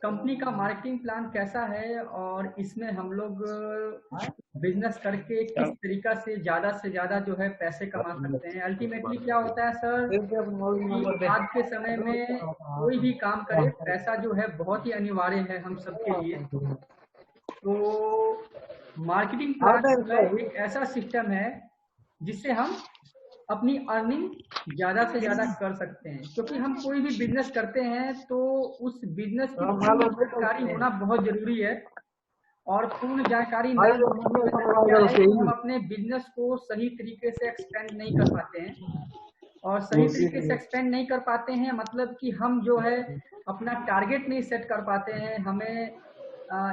Company का marketing plan कैसा है और इसमें हम लोग बिजनेस करके किस तरीका से ज्यादा जो है पैसे कमा सकते हैं। अल्टीमेटली क्या होता है सर कि आज के समय में कोई भी काम करे, पैसा जो है बहुत ही अनिवार्य है हम सबके लिए। तो मार्केटिंग प्लान जो है एक ऐसा सिस्टम है जिससे हम अपनी अर्निंग ज्यादा से ज्यादा कर सकते हैं, क्योंकि हम कोई भी बिजनेस करते हैं तो उस बिजनेस की पूर्ण जानकारी होना बहुत जरूरी है। और पूर्ण जानकारी न होने की वजह से क्या है कि हम अपने बिजनेस को सही तरीके से एक्सपेंड नहीं कर पाते हैं। और सही तरीके से एक्सपेंड नहीं कर पाते हैं मतलब कि हम जो है अपना टारगेट नहीं सेट कर पाते हैं। हमें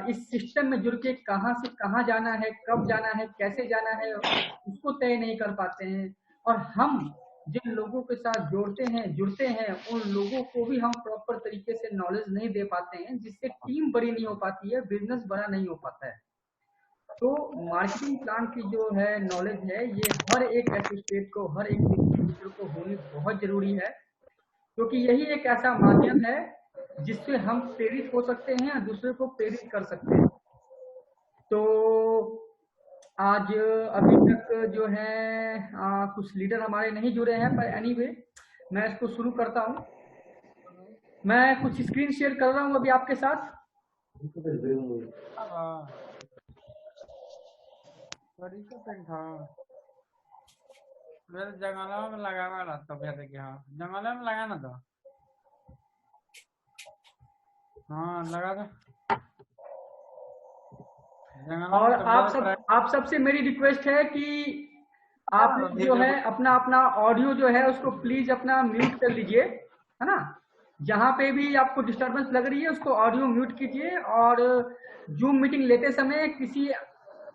इस सिस्टम में जुड़ के कहाँ से कहाँ जाना है, कब जाना है, कैसे जाना है, उसको तय नहीं कर पाते हैं। और हम जिन लोगों के साथ जुड़ते हैं उन लोगों को भी हम प्रॉपर तरीके से नॉलेज नहीं दे पाते हैं, जिससे टीम बड़ी नहीं हो पाती है, बिजनेस बड़ा नहीं हो पाता है। तो मार्केटिंग प्लान की जो है नॉलेज है ये हर एक एसोसिएट को, हर एक डिस्ट्रीब्यूटर को होनी बहुत जरूरी है, क्योंकि यही एक ऐसा माध्यम है जिससे हम प्रेरित हो सकते हैं और दूसरे को प्रेरित कर सकते हैं। तो आज अभी तक जो है कुछ लीडर हमारे नहीं जुड़े हैं, पर एनीवे मैं इसको शुरू करता हूँ। मैं कुछ स्क्रीन शेयर कर रहा हूँ अभी आपके साथ। मेरे जंगलों में लगा हुआ रहता है कि हाँ जंगलों में लगा ना तो हाँ लगा था। और आप सबसे मेरी रिक्वेस्ट है कि आप लोग जो है अपना अपना ऑडियो जो है उसको प्लीज अपना म्यूट कर लीजिए, है ना। जहाँ पे भी आपको डिस्टरबेंस लग रही है उसको ऑडियो म्यूट कीजिए। और जूम मीटिंग लेते समय किसी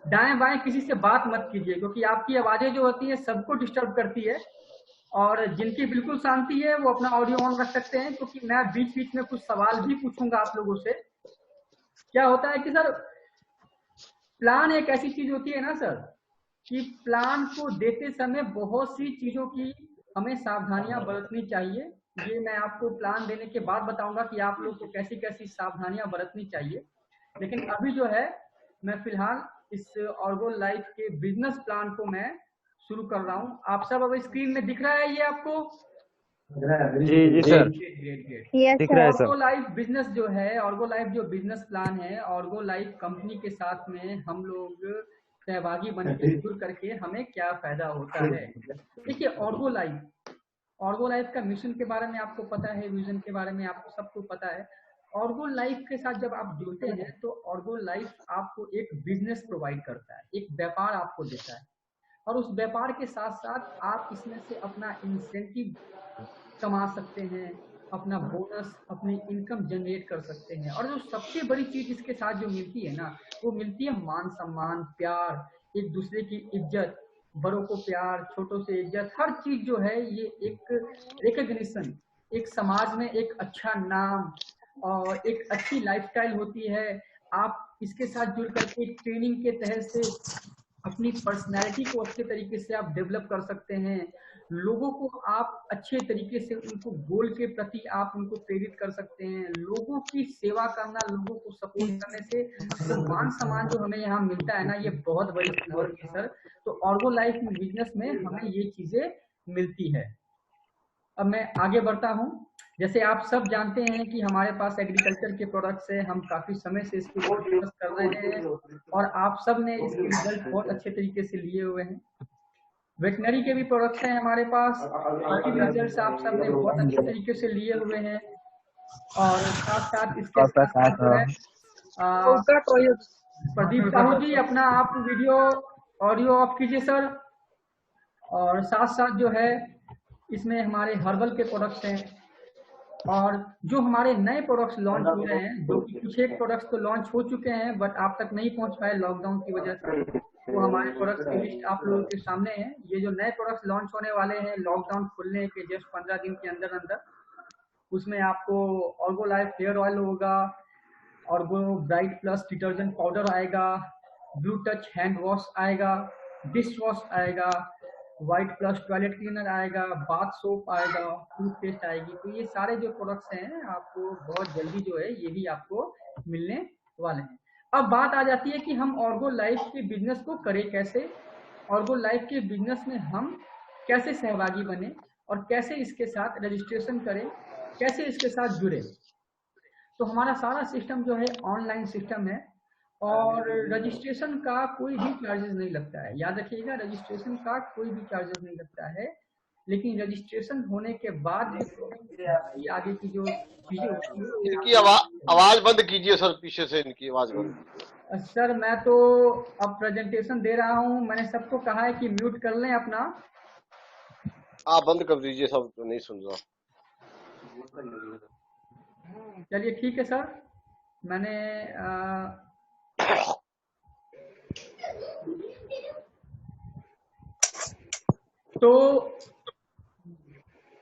दाएं बाएं किसी से बात मत कीजिए, क्योंकि आपकी आवाजें जो होती है सबको डिस्टर्ब करती है। और जिनकी बिल्कुल शांति है वो अपना ऑडियो ऑन रख सकते हैं, क्योंकि मैं बीच बीच में कुछ सवाल भी पूछूंगा आप लोगों से। क्या होता है कि सर प्लान एक ऐसी चीज होती है ना सर, कि प्लान को देते समय बहुत सी चीजों की हमें सावधानियां बरतनी चाहिए। ये मैं आपको प्लान देने के बाद बताऊंगा कि आप लोग को कैसी कैसी सावधानियां बरतनी चाहिए। लेकिन अभी जो है मैं फिलहाल इस ऑर्गो लाइफ के बिजनेस प्लान को मैं शुरू कर रहा हूँ। आप सब अब स्क्रीन में दिख रहा है ये आपको? जी सर, दिख रहा है सर। ऑर्गो लाइफ बिजनेस जो है, ऑर्गो लाइफ जो बिजनेस प्लान है, ऑर्गो लाइफ कंपनी के साथ में हम लोग सहभागी बन के जुड़ करके हमें क्या फायदा होता है। देखिए ऑर्गो लाइफ का मिशन के बारे में आपको पता है, विजन के बारे में आपको सबको पता है। ऑर्गो लाइफ के साथ जब आप जुड़ते हैं तो ऑर्गो लाइफ आपको एक बिजनेस प्रोवाइड करता है, एक व्यापार आपको देता है। और उस व्यापार के साथ साथ आप इसमें से अपना इंसेंटिव कमा सकते हैं, अपना बोनस, अपनी इनकम जनरेट कर सकते हैं। और जो सबसे बड़ी चीज इसके साथ जो मिलती है ना, वो मिलती है मान सम्मान, प्यार, एक दूसरे की इज्जत, बड़ों को प्यार, छोटों से इज्जत, हर चीज जो है ये एक रिकग्निशन, एक समाज में एक अच्छा नाम और एक अच्छी लाइफस्टाइल होती है। आप इसके साथ जुड़ करके ट्रेनिंग के तहत से अपनी पर्सनैलिटी को अच्छे तरीके से आप डेवलप कर सकते हैं। लोगों को आप अच्छे तरीके से उनको गोल के प्रति आप उनको प्रेरित कर सकते हैं। लोगों की सेवा करना, लोगों को सपोर्ट करने से जो मान सम्मान जो हमें यहाँ मिलता है ना, ये बहुत बड़ी चीज होती है सर। तो ऑर्गो लाइफ बिजनेस में हमें ये चीजें मिलती है। अब मैं आगे बढ़ता हूँ। जैसे आप सब जानते हैं कि हमारे पास एग्रीकल्चर के प्रोडक्ट्स है, हम काफी समय से इसके ऊपर फोकस कर रहे हैं और आप सब ने इसके रिजल्ट बहुत अच्छे तरीके से लिए हुए हैं। वेटनरी के भी प्रोडक्ट्स हैं हमारे पास, उसके भी रिजल्ट्स आप सब ने बहुत अच्छे तरीके से लिए हुए हैं। और साथ साथ इसके साथ साथ जो है प्रदीप साहू जी अपना आप वीडियो ऑडियो ऑफ कीजिए सर। और साथ साथ जो है इसमें हमारे हर्बल के प्रोडक्ट्स हैं और जो हमारे नए प्रोडक्ट्स लॉन्च हो रहे हैं, जो कि कुछ एक प्रोडक्ट्स तो लॉन्च हो चुके हैं बट आप तक नहीं पहुंच पाए लॉकडाउन की वजह से। तो हमारे प्रोडक्ट्स की लिस्ट आप लोगों के सामने है। ये जो नए प्रोडक्ट्स लॉन्च होने वाले हैं लॉकडाउन खुलने के जस्ट 15 दिन के अंदर अंदर, उसमें आपको ऑर्गो लाइफ हेयर ऑयल होगा, ऑर्गो ब्राइट प्लस डिटर्जेंट पाउडर आएगा, ब्लू टच हैंड वॉश आएगा, डिश वॉश आएगा, वाइट प्लस टॉयलेट क्लीनर आएगा, बाथ सोप आएगा, टूथपेस्ट आएगी। तो ये सारे जो प्रोडक्ट्स हैं आपको बहुत जल्दी जो है ये भी आपको मिलने वाले हैं। अब बात आ जाती है कि हम ऑर्गो लाइफ के बिजनेस को करें कैसे, ऑर्गो लाइफ के बिजनेस में हम कैसे सहभागी बने और कैसे इसके साथ रजिस्ट्रेशन करें, कैसे इसके साथ जुड़े। तो हमारा सारा सिस्टम जो है ऑनलाइन सिस्टम है और रजिस्ट्रेशन का कोई भी चार्जेस नहीं लगता है। याद रखिएगा, रजिस्ट्रेशन का कोई भी चार्जेस नहीं लगता है, लेकिन रजिस्ट्रेशन होने के बाद आगे की जो चीजें होती है। इनकी आवाज बंद कीजिए सर, पीछे से इनकी आवाज बंद। सर मैं तो अब प्रेजेंटेशन दे रहा हूँ, मैंने सबको कहा है कि म्यूट कर लें अपना। आप बंद कर दीजिए, सब तो नहीं सुन रहा। चलिए ठीक है सर, मैंने तो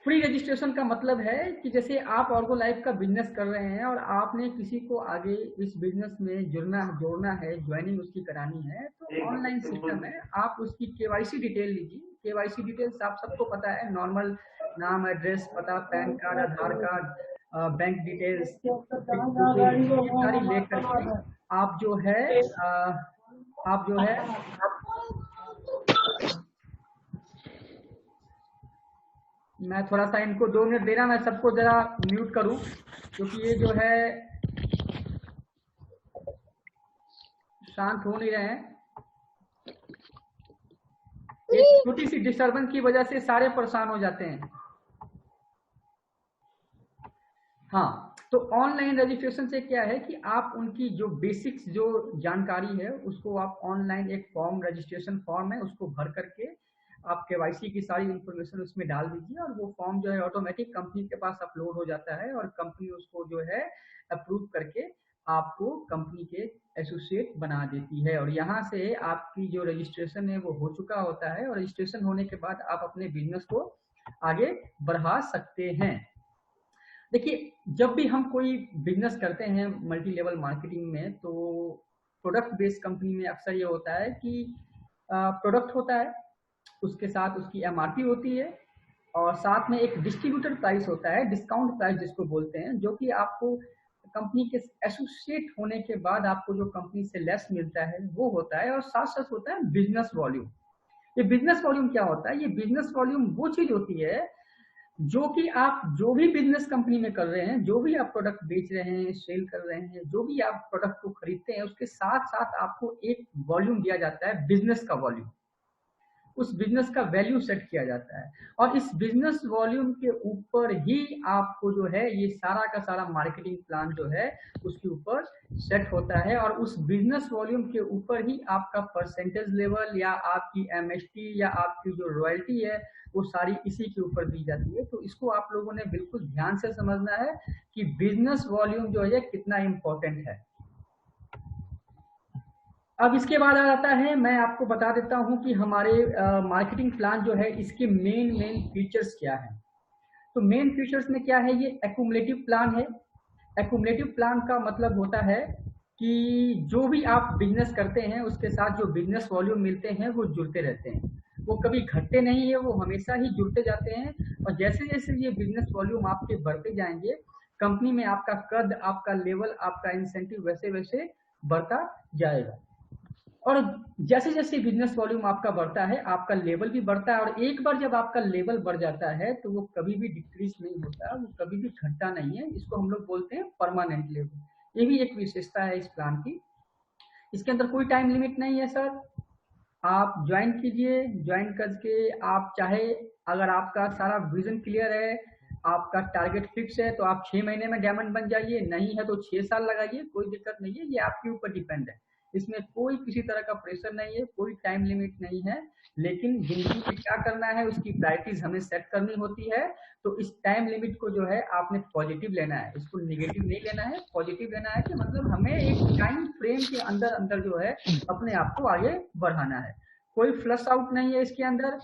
फ्री रजिस्ट्रेशन का मतलब है कि जैसे आप ऑर्गो लाइफ का बिजनेस कर रहे हैं और आपने किसी को आगे इस बिजनेस में जोड़ना है, ज्वाइनिंग उसकी करानी है, तो ऑनलाइन सिस्टम है। आप उसकी केवाईसी डिटेल लीजिए। केवाईसी डिटेल्स आप सबको पता है, नॉर्मल नाम, एड्रेस, पता, पैन कार्ड, आधार कार्ड, बैंक डिटेल्स सारी लेकर के आप जो है मैं थोड़ा सा इनको 2 मिनट देना, मैं सबको जरा म्यूट करूं क्योंकि ये जो है शांत हो नहीं रहे हैं। एक छोटी सी डिस्टर्बेंस की वजह से सारे परेशान हो जाते हैं। हाँ, तो ऑनलाइन रजिस्ट्रेशन से क्या है कि आप उनकी जो बेसिक्स जो जानकारी है उसको आप ऑनलाइन, एक फॉर्म, रजिस्ट्रेशन फॉर्म है, उसको भर करके आप केवाईसी की सारी इंफॉर्मेशन उसमें डाल दीजिए और वो फॉर्म जो है ऑटोमेटिक कंपनी के पास अपलोड हो जाता है और कंपनी उसको जो है अप्रूव करके आपको कंपनी के एसोसिएट बना देती है। और यहाँ से आपकी जो रजिस्ट्रेशन है वो हो चुका होता है और रजिस्ट्रेशन होने के बाद आप अपने बिजनेस को आगे बढ़ा सकते हैं। देखिए, जब भी हम कोई बिजनेस करते हैं मल्टी लेवल मार्केटिंग में, तो प्रोडक्ट बेस्ड कंपनी में अक्सर ये होता है कि प्रोडक्ट होता है, उसके साथ उसकी एमआरपी होती है और साथ में एक डिस्ट्रीब्यूटर प्राइस होता है, डिस्काउंट प्राइस जिसको बोलते हैं, जो कि आपको कंपनी के एसोसिएट होने के बाद आपको जो कंपनी से लेस मिलता है वो होता है। और साथ साथ होता है बिजनेस वॉल्यूम। ये बिजनेस वॉल्यूम क्या होता है? ये बिजनेस वॉल्यूम वो चीज होती है जो कि आप जो भी बिजनेस कंपनी में कर रहे हैं, जो भी आप प्रोडक्ट बेच रहे हैं, सेल कर रहे हैं, जो भी आप प्रोडक्ट को खरीदते हैं, उसके साथ साथ आपको एक वॉल्यूम दिया जाता है, बिजनेस का वॉल्यूम। उस बिजनेस का वैल्यू सेट किया जाता है और इस बिजनेस वॉल्यूम के ऊपर ही आपको जो है ये सारा का सारा मार्केटिंग प्लान जो है उसके ऊपर सेट होता है और उस बिजनेस वॉल्यूम के ऊपर ही आपका परसेंटेज लेवल या आपकी एमएसटी या आपकी जो रॉयल्टी है वो सारी इसी के ऊपर दी जाती है। तो इसको आप लोगों ने बिल्कुल ध्यान से समझना है कि बिजनेस वॉल्यूम जो है कितना इंपॉर्टेंट है। अब इसके बाद आ जाता है, मैं आपको बता देता हूं कि हमारे मार्केटिंग प्लान जो है इसके मेन फीचर्स क्या है। तो मेन फीचर्स में क्या है, ये एक्यूमुलेटिव प्लान है। एक्यूमुलेटिव प्लान का मतलब होता है कि जो भी आप बिजनेस करते हैं उसके साथ जो बिजनेस वॉल्यूम मिलते हैं वो जुड़ते रहते हैं, वो कभी घटते नहीं है, वो हमेशा ही जुड़ते जाते हैं। और जैसे जैसे ये बिजनेस वॉल्यूम आपके बढ़ते जाएंगे, कंपनी में आपका कद, आपका लेवल, आपका इंसेंटिव वैसे वैसे बढ़ता जाएगा। और जैसे जैसे बिजनेस वॉल्यूम आपका बढ़ता है आपका लेवल भी बढ़ता है और एक बार जब आपका लेवल बढ़ जाता है तो वो कभी भी डिक्रीज नहीं होता, वो कभी भी घटता नहीं है। इसको हम लोग बोलते हैं परमानेंट लेवल। ये भी एक विशेषता है इस प्लान की। इसके अंदर कोई टाइम लिमिट नहीं है सर, आप ज्वाइन कीजिए, ज्वाइन करके आप चाहे, अगर आपका सारा विजन क्लियर है, आपका टारगेट फिक्स है, तो आप 6 महीने में डायमंड बन जाइए, नहीं है तो 6 साल लगाइए, कोई दिक्कत नहीं है। ये आपके ऊपर डिपेंड है, इसमें कोई किसी तरह का प्रेशर नहीं है, कोई टाइम लिमिट नहीं है। लेकिन जिंदगी में क्या करना है उसकी प्रायोरिटीज हमें सेट करनी होती है। तो इस टाइम लिमिट को जो है आपने पॉजिटिव लेना है, इसको निगेटिव नहीं लेना है, पॉजिटिव लेना है कि मतलब हमें एक टाइम फ्रेम के अंदर अंदर जो है अपने आप को आगे बढ़ाना है। कोई फ्लश आउट नहीं है इसके अंदर।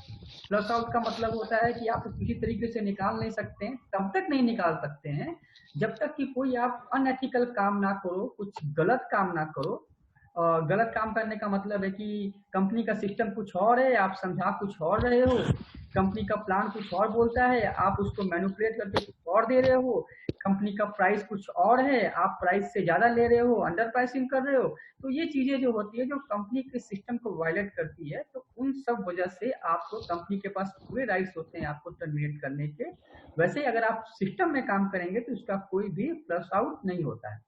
फ्लश आउट का मतलब होता है कि आप किसी तरीके से निकाल नहीं सकते हैं, तब तक नहीं निकाल सकते हैं जब तक कि कोई आप अनएथिकल काम ना करो, कुछ गलत काम ना करो, गलत काम करने का मतलब है कि कंपनी का सिस्टम कुछ और है, आप समझा कुछ और रहे हो, कंपनी का प्लान कुछ और बोलता है, आप उसको मैनिपुलेट करके कुछ और दे रहे हो, कंपनी का प्राइस कुछ और है, आप प्राइस से ज्यादा ले रहे हो, अंडर प्राइसिंग कर रहे हो। तो ये चीजें जो होती है जो कंपनी के सिस्टम को वायलेट करती है, तो उन सब वजह से आपको कंपनी के पास पूरे राइट्स होते हैं आपको टर्मिनेट करने के। वैसे अगर आप सिस्टम में काम करेंगे तो उसका कोई भी प्लस आउट नहीं होता है।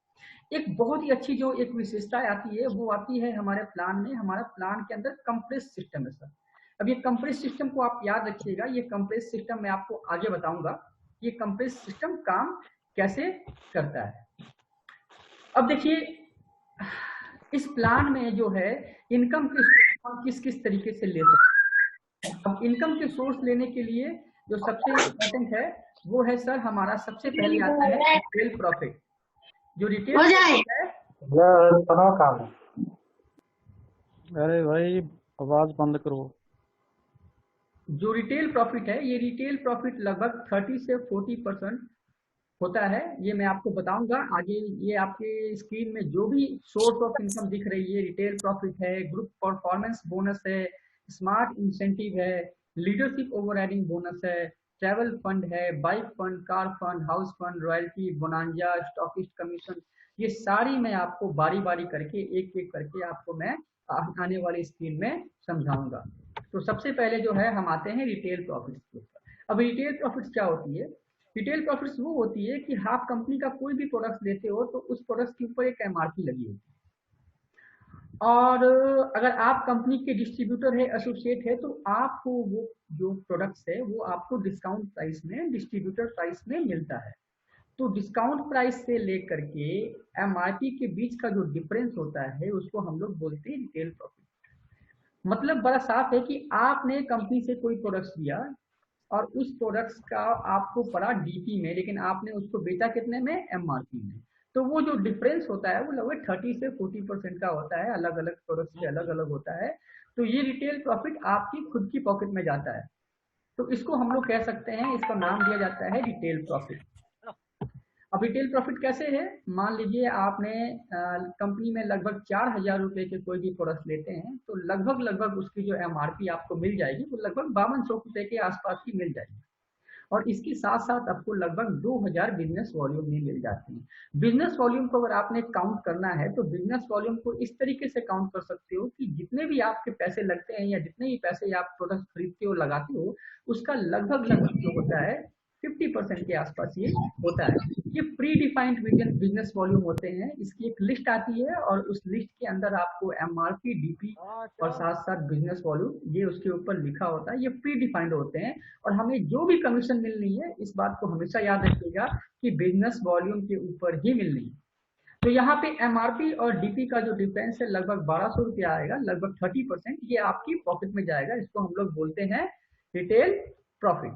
एक बहुत ही अच्छी जो एक विशेषता आती है वो आती है हमारे प्लान में। हमारा प्लान के अंदर कंप्रेस सिस्टम है सर। अब ये कंप्रेस सिस्टम को आप याद रखिएगा, ये कंप्रेस सिस्टम मैं आपको आगे बताऊंगा ये कंप्रेस सिस्टम काम कैसे करता है। अब देखिए इस प्लान में जो है इनकम के हम किस किस तरीके से ले सकते हैं। अब इनकम के सोर्स लेने के लिए जो सबसे इम्पोर्टेंट है वो है सर हमारा सबसे पहले आता है रिटेल प्रॉफिट। जो रिटेल प्रॉफिट है काम है। अरे भाई आवाज बंद करो। जो रिटेल प्रॉफिट है ये रिटेल प्रॉफिट लगभग 30 से 40% होता है। ये मैं आपको बताऊंगा आगे। ये आपके स्क्रीन में जो भी सोर्स ऑफ इनकम दिख रही है, रिटेल प्रॉफिट है, ग्रुप परफॉर्मेंस बोनस है, स्मार्ट इंसेंटिव है, लीडरशिप ओवरराइडिंग बोनस है, ट्रैवल फंड है, bike fund, car fund, house fund, royalty, bonanza, stockist commission, ये सारी मैं आपको बारी बारी करके एक एक करके आपको मैं आने वाली स्क्रीन में समझाऊंगा। तो सबसे पहले जो है हम आते हैं रिटेल प्रॉफिट्स के ऊपर। अब रिटेल प्रॉफिट्स क्या होती है? रिटेल प्रॉफिट्स वो होती है कि आप कंपनी का कोई भी प्रोडक्ट लेते हो तो उस प्रोडक्ट के ऊपर एक एमआरपी लगी होती है, और अगर आप कंपनी के डिस्ट्रीब्यूटर है, एसोसिएट है, तो आपको वो जो प्रोडक्ट्स है वो आपको डिस्काउंट प्राइस में, डिस्ट्रीब्यूटर प्राइस में मिलता है। तो डिस्काउंट प्राइस से लेकर के एमआरपी के बीच का जो डिफरेंस होता है उसको हम लोग बोलते हैं रिटेल प्रॉफिट। मतलब बड़ा साफ है कि आपने कंपनी से कोई प्रोडक्ट्स लिया और उस प्रोडक्ट्स का आपको पड़ा डीपी में, लेकिन आपने उसको बेचा कितने में? एमआरपी में। तो वो जो डिफरेंस होता है वो लगभग 30 से 40% का होता है, अलग अलग प्रोडक्ट्स से अलग अलग होता है। तो ये रिटेल प्रॉफिट आपकी खुद की पॉकेट में जाता है, तो इसको हम लोग कह सकते हैं, इसका नाम दिया जाता है रिटेल प्रॉफिट। अब रिटेल प्रॉफिट कैसे है? मान लीजिए आपने कंपनी में लगभग 4,000 रुपए के कोई भी प्रोडक्ट लेते हैं तो लगभग उसकी जो एमआरपी आपको मिल जाएगी वो लगभग 5200 रुपए के आसपास की मिल जाएगी, और इसके साथ साथ आपको लगभग 2000 बिजनेस वॉल्यूम भी मिल जाते हैं। बिजनेस वॉल्यूम को अगर आपने काउंट करना है तो बिजनेस वॉल्यूम को इस तरीके से काउंट कर सकते हो कि जितने भी आपके पैसे लगते हैं या जितने भी पैसे आप प्रोडक्ट खरीदते हो लगाते हो उसका लगभग जो होता है 50% के आसपास ये होता है। ये प्री डिफाइंड बिजनेस वॉल्यूम होते हैं। इसकी एक लिस्ट आती है और उस लिस्ट के अंदर आपको एमआरपी, डीपी और साथ साथ बिजनेस वॉल्यूम ये उसके ऊपर लिखा होता है। ये प्री डिफाइंड होते हैं और हमें जो भी कमीशन मिलनी है इस बात को हमेशा याद रखिएगा कि बिजनेस वॉल्यूम के ऊपर ही मिलनी है। तो यहाँ पे एमआरपी और डीपी का जो डिफरेंस है लगभग 1200 रुपया आएगा, लगभग 30% ये आपकी पॉकेट में जाएगा। इसको हम लोग बोलते हैं रिटेल प्रॉफिट।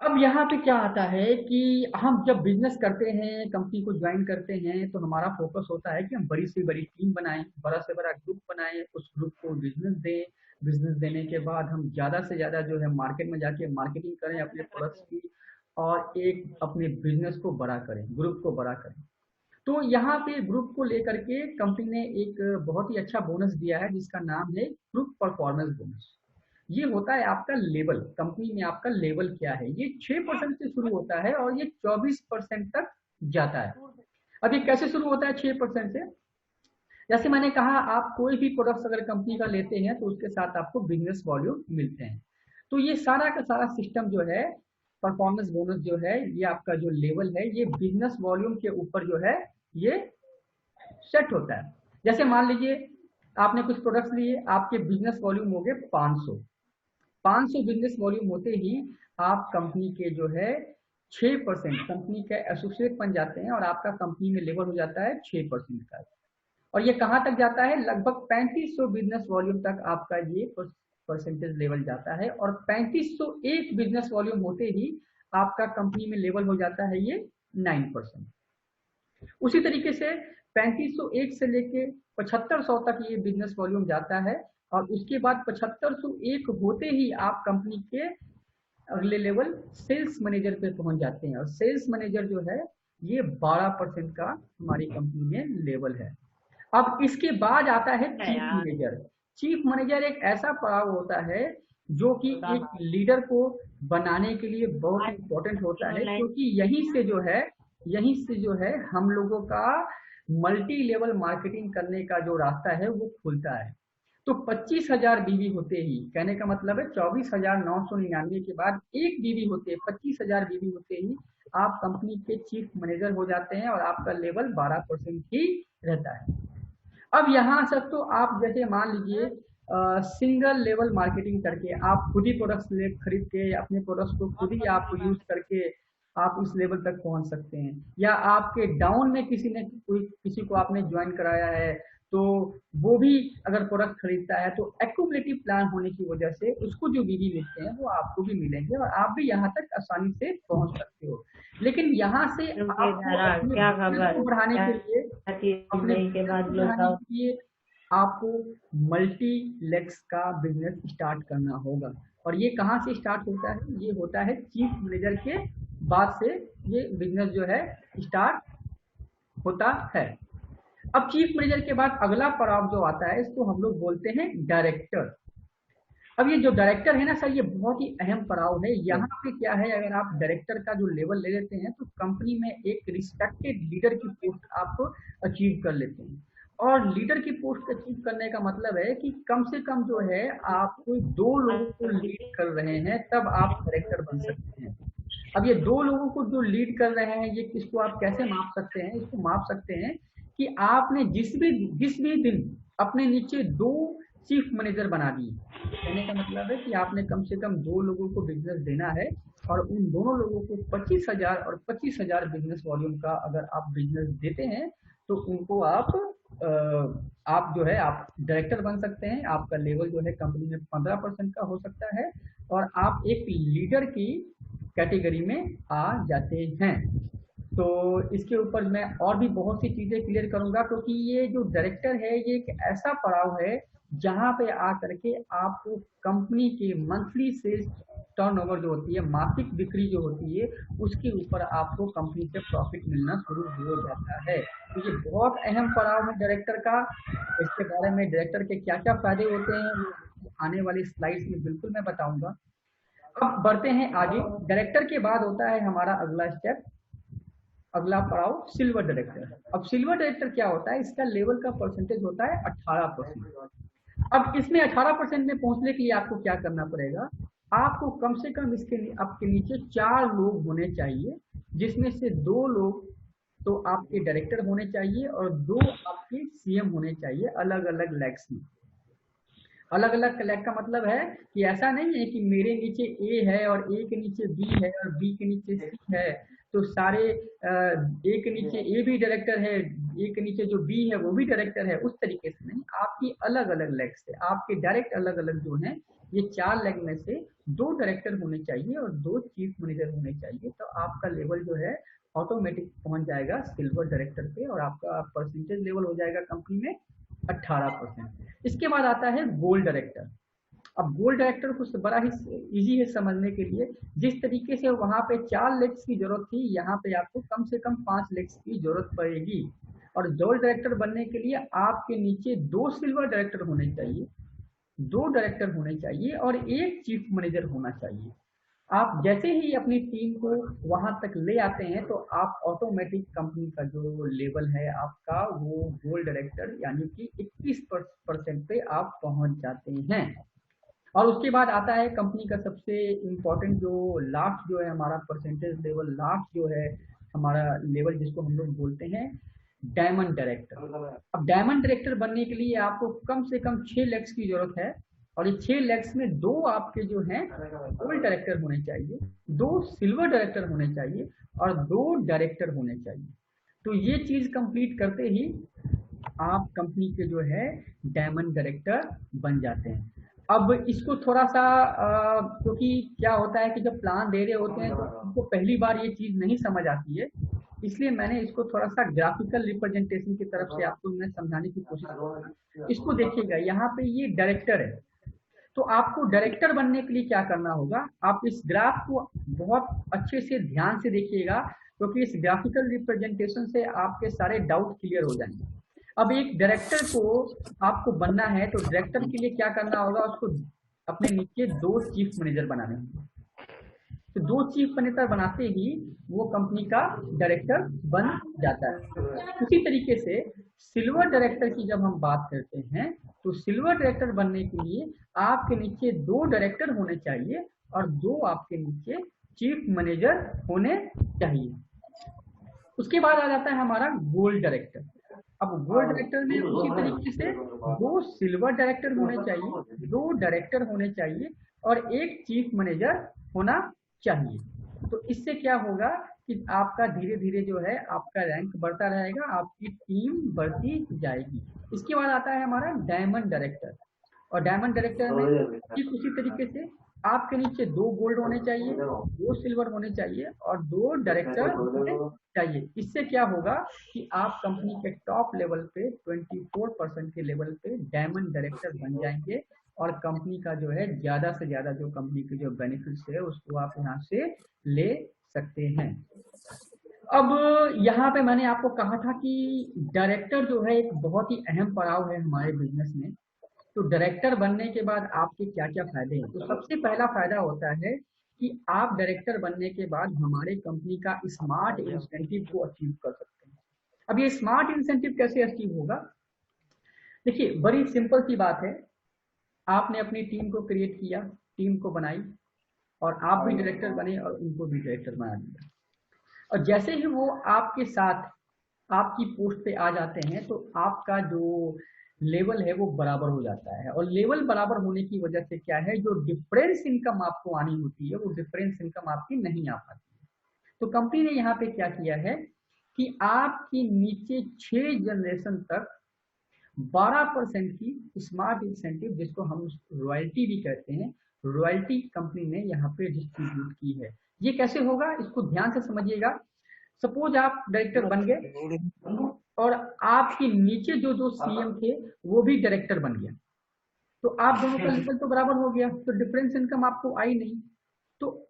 अब यहाँ पे क्या आता है कि हम जब बिजनेस करते हैं, कंपनी को ज्वाइन करते हैं, तो हमारा फोकस होता है कि हम बड़ी से बड़ी टीम बनाएं, बड़ा से बड़ा ग्रुप बनाएं, उस ग्रुप को बिजनेस दें। बिजनेस देने के बाद हम ज़्यादा से ज़्यादा जो है मार्केट में जाके मार्केटिंग करें अपने प्रोडक्ट्स की, और एक अपने बिजनेस को बड़ा करें, ग्रुप को बड़ा करें। तो यहाँ पे ग्रुप को लेकर के कंपनी ने एक बहुत ही अच्छा बोनस दिया है जिसका नाम है ग्रुप परफॉर्मेंस बोनस। ये होता है आपका लेवल, कंपनी में आपका लेवल क्या है। ये 6% से शुरू होता है और ये 24% तक जाता है। अब ये कैसे शुरू होता है 6% से? जैसे मैंने कहा आप कोई भी प्रोडक्ट्स अगर कंपनी का लेते हैं तो उसके साथ आपको बिजनेस वॉल्यूम मिलते हैं। तो ये सारा का सारा सिस्टम जो है परफॉर्मेंस बोनस जो है, ये आपका जो लेवल है ये बिजनेस वॉल्यूम के ऊपर जो है ये सेट होता है। जैसे मान लीजिए आपने कुछ प्रोडक्ट्स लिए, आपके बिजनेस वॉल्यूम हो गए 500 बिजनेस वॉल्यूम होते ही आप कंपनी के जो है 6% कंपनी के एसोसिएट बन जाते हैं और आपका कंपनी में लेवल हो जाता है 6% का। और ये कहाँ तक जाता है? लगभग 3500 बिजनेस वॉल्यूम तक आपका ये परसेंटेज लेवल जाता है, और 3501 बिजनेस वॉल्यूम होते ही आपका कंपनी में लेवल हो जाता है ये 9%। उसी तरीके से 3501 से लेके 7500 तक ये बिजनेस वॉल्यूम जाता है, और उसके बाद 7501 होते ही आप कंपनी के अगले लेवल सेल्स मैनेजर पे पहुंच जाते हैं, और सेल्स मैनेजर जो है ये 12% का हमारी कंपनी में लेवल है। अब इसके बाद आता है चीफ मैनेजर। चीफ मैनेजर एक ऐसा पड़ाव होता है जो कि एक लीडर को बनाने के लिए बहुत इम्पोर्टेंट होता है, क्योंकि यहीं से जो है हम लोगों का मल्टी लेवल मार्केटिंग करने का जो रास्ता है वो खुलता है। तो 25,000 बीवी होते ही, कहने का मतलब है 24,999 के बाद एक बीवी होते हैं, 25,000 बीवी होते ही आप कंपनी के चीफ मैनेजर हो जाते हैं और आपका लेवल 12% ही रहता है। अब यहाँ से तो आप जैसे मान लीजिए सिंगल लेवल मार्केटिंग करके आप खुद ही प्रोडक्ट्स खरीद के अपने प्रोडक्ट्स को खुद ही आप यूज करके आप इस लेवल तक पहुंच सकते हैं, या आपके डाउन में किसी को आपने ज्वाइन कराया है तो वो भी अगर प्रोडक्ट खरीदता है तो एक्यूमुलेटिव प्लान होने की वजह से उसको जो बीवी मिलते हैं वो आपको भी मिलेंगे और आप भी यहाँ तक आसानी से पहुंच सकते हो। लेकिन यहाँ से आपको बढ़ाने के लिए आपको मल्टी लेग्स का बिजनेस स्टार्ट करना होगा। और ये कहाँ से स्टार्ट होता है? ये होता है चीफ मैनेजर के बाद से ये बिजनेस जो है स्टार्ट होता है। अब चीफ मैनेजर के बाद अगला पड़ाव जो आता है इसको हम लोग बोलते हैं डायरेक्टर। अब ये जो डायरेक्टर है ना सर, ये बहुत ही अहम पड़ाव है। यहाँ पे क्या है, अगर आप डायरेक्टर का जो लेवल ले लेते हैं तो कंपनी में एक रिस्पेक्टेड लीडर की पोस्ट आप अचीव कर लेते हैं। और लीडर की पोस्ट अचीव करने का मतलब है कि कम से कम जो है आप कोई 2 लोगों को लीड कर रहे हैं तब आप डायरेक्टर बन सकते हैं। अब ये 2 लोगों को जो लीड कर रहे हैं ये किसको आप कैसे माप सकते हैं? इसको माप सकते हैं कि आपने जिस भी दिन अपने नीचे 2 चीफ मैनेजर बना दिए। कहने का मतलब है कि आपने कम से कम 2 लोगों को बिजनेस देना है और उन दोनों लोगों को 25,000 और 25,000 बिजनेस वॉल्यूम का अगर आप बिजनेस देते हैं तो उनको आप जो है आप डायरेक्टर बन सकते हैं। आपका लेवल जो है कंपनी में 15% का हो सकता है और आप एक लीडर की कैटेगरी में आ जाते हैं। तो इसके ऊपर मैं और भी बहुत सी चीजें क्लियर करूंगा, क्योंकि ये जो डायरेक्टर है ये एक ऐसा पड़ाव है जहां पे आ करके आपको कंपनी के मंथली सेल्स टर्नओवर जो होती है, मासिक बिक्री जो होती है, उसके ऊपर आपको कंपनी से प्रॉफिट मिलना शुरू हो जाता है। तो ये बहुत अहम पड़ाव है डायरेक्टर का। इसके बारे में डायरेक्टर के क्या क्या फायदे होते हैं आने वाली स्लाइड्स में बिल्कुल मैं बताऊंगा। अब बढ़ते हैं आगे। डायरेक्टर के बाद होता है हमारा अगला स्टेप, अगला पड़ाव सिल्वर डायरेक्टर। अब सिल्वर डायरेक्टर क्या होता है? इसका लेवल का परसेंटेज होता है 18%। अब इसमें 18% में पहुंचने के लिए आपको क्या करना पड़ेगा? आपको कम से कम इसके आपके नीचे 4 लोग होने चाहिए, जिसमें से 2 लोग तो आपके डायरेक्टर होने चाहिए और 2 आपके सीएम होने चाहिए, अलग अलग लैग्स में। अलग अलग लैग का मतलब है कि ऐसा नहीं है कि मेरे नीचे ए है और ए के नीचे बी है और बी के नीचे सी है तो सारे ए के नीचे ए भी डायरेक्टर है, ए के नीचे जो बी है वो भी डायरेक्टर है, उस तरीके से नहीं। आपकी अलग अलग लेग से आपके डायरेक्ट अलग अलग जो हैं ये 4 लेग में से 2 डायरेक्टर होने चाहिए और 2 चीफ मैनेजर होने चाहिए। तो आपका लेवल जो है ऑटोमेटिक पहुंच जाएगा सिल्वर डायरेक्टर पे और आपका परसेंटेज लेवल हो जाएगा कंपनी में 18%। इसके बाद आता है गोल्ड डायरेक्टर। अब गोल्ड डायरेक्टर कुछ बड़ा ही इजी है समझने के लिए। जिस तरीके से वहां पे 4 लेग्स की जरूरत थी, यहाँ पे आपको कम से कम 5 लेग्स की जरूरत पड़ेगी। और गोल्ड डायरेक्टर बनने के लिए आपके नीचे 2 सिल्वर डायरेक्टर होने चाहिए, 2 डायरेक्टर होने चाहिए और 1 चीफ मैनेजर होना चाहिए। आप जैसे ही अपनी टीम को वहां तक ले आते हैं तो आप ऑटोमेटिक कंपनी का जो लेवल है आपका वो गोल्ड डायरेक्टर यानी कि 21% पे आप पहुंच जाते हैं। और उसके बाद आता है कंपनी का सबसे इम्पोर्टेंट जो लास्ट जो है हमारा परसेंटेज लेवल, लास्ट जो है हमारा लेवल जिसको हम लोग बोलते हैं डायमंड डायरेक्टर। अब डायमंड डायरेक्टर बनने के लिए आपको कम से कम 6 लेग्स की जरूरत है और ये 6 लेग्स में 2 आपके जो हैं गोल्ड डायरेक्टर होने चाहिए, 2 सिल्वर डायरेक्टर होने चाहिए और 2 डायरेक्टर होने चाहिए। तो ये चीज कंप्लीट करते ही आप कंपनी के जो है डायमंड डायरेक्टर बन जाते हैं। अब इसको थोड़ा सा क्योंकि क्या होता है कि जब प्लान दे रहे होते हैं तो उनको पहली बार ये चीज नहीं समझ आती है, इसलिए मैंने इसको थोड़ा सा ग्राफिकल रिप्रेजेंटेशन की तरफ से आपको मैं समझाने की कोशिश करूंगा। इसको देखिएगा, यहाँ पे ये डायरेक्टर है तो आपको डायरेक्टर बनने के लिए क्या करना होगा? आप इस ग्राफ को बहुत अच्छे से ध्यान से देखिएगा क्योंकि इस ग्राफिकल रिप्रेजेंटेशन से आपके सारे डाउट क्लियर हो जाएंगे। अब एक डायरेक्टर को आपको बनना है तो डायरेक्टर के लिए क्या करना होगा, उसको अपने नीचे 2 चीफ मैनेजर बनाने होंगे। तो 2 चीफ मैनेजर बनाते ही वो कंपनी का डायरेक्टर बन जाता है। उसी तरीके से सिल्वर डायरेक्टर की जब हम बात करते हैं तो सिल्वर डायरेक्टर बनने के लिए आपके नीचे 2 डायरेक्टर होने चाहिए और 2 आपके नीचे चीफ मैनेजर होने चाहिए। उसके बाद आ जाता है हमारा गोल्ड डायरेक्टर। अब गोल्ड डायरेक्टर में उसी तरीके से 2 सिल्वर डायरेक्टर होने चाहिए, 2 डायरेक्टर होने चाहिए और 1 चीफ मैनेजर होना चाहिए। तो इससे क्या होगा कि आपका धीरे धीरे जो है आपका रैंक बढ़ता रहेगा, आपकी टीम बढ़ती जाएगी। इसके बाद आता है हमारा डायमंड डायरेक्टर, और डायमंड डायरेक्टर में ठीक उसी तरीके से आपके नीचे 2 गोल्ड होने चाहिए, 2 सिल्वर होने चाहिए और 2 डायरेक्टर होने चाहिए। इससे क्या होगा कि आप कंपनी के टॉप लेवल पे 24% के लेवल पे डायमंड डायरेक्टर बन जाएंगे और कंपनी का जो है ज्यादा से ज्यादा जो कंपनी के जो बेनिफिट्स है उसको आप यहाँ से ले सकते हैं। अब यहाँ पे मैंने आपको कहा था कि डायरेक्टर जो है एक बहुत ही अहम पड़ाव है हमारे बिजनेस में। तो डायरेक्टर बनने के बाद आपके क्या क्या फायदे हैं? तो सबसे पहला फायदा होता है कि आप डायरेक्टर बनने के बाद हमारे कंपनी का स्मार्ट इंसेंटिव को अचीव कर सकते हैं। अब ये स्मार्ट इंसेंटिव कैसे अचीव होगा? देखिए, बड़ी सिंपल सी बात है। आपने अपनी टीम को क्रिएट किया, टीम को बनाई और आप भी डायरेक्टर बने और उनको भी डायरेक्टर बना दिया। और जैसे ही वो आपके साथ आपकी पोस्ट पे आ जाते हैं तो आपका जो लेवल है वो बराबर हो जाता है। और लेवल बराबर होने की वजह से क्या है, जो डिफरेंस इनकम आपको आनी होती है वो डिफरेंस इनकम आपकी नहीं आ पाती है। तो कंपनी ने यहाँ पे क्या किया है कि आपकी नीचे 6 जनरेशन तक 12% की स्मार्ट इंसेंटिव, जिसको हम रॉयल्टी भी कहते हैं, रॉयल्टी कंपनी ने यहाँ पे डिस्ट्रीब्यूट की है। ये कैसे होगा, इसको ध्यान से समझिएगा। सपोज आप डायरेक्टर बन गए और आपके नीचे जो सीएम थे वो भी डायरेक्टर बन गया, तो आप दोनों का लेवल तो बराबर हो गया, तो डिफरेंस इनकम आपको आई नहीं। तो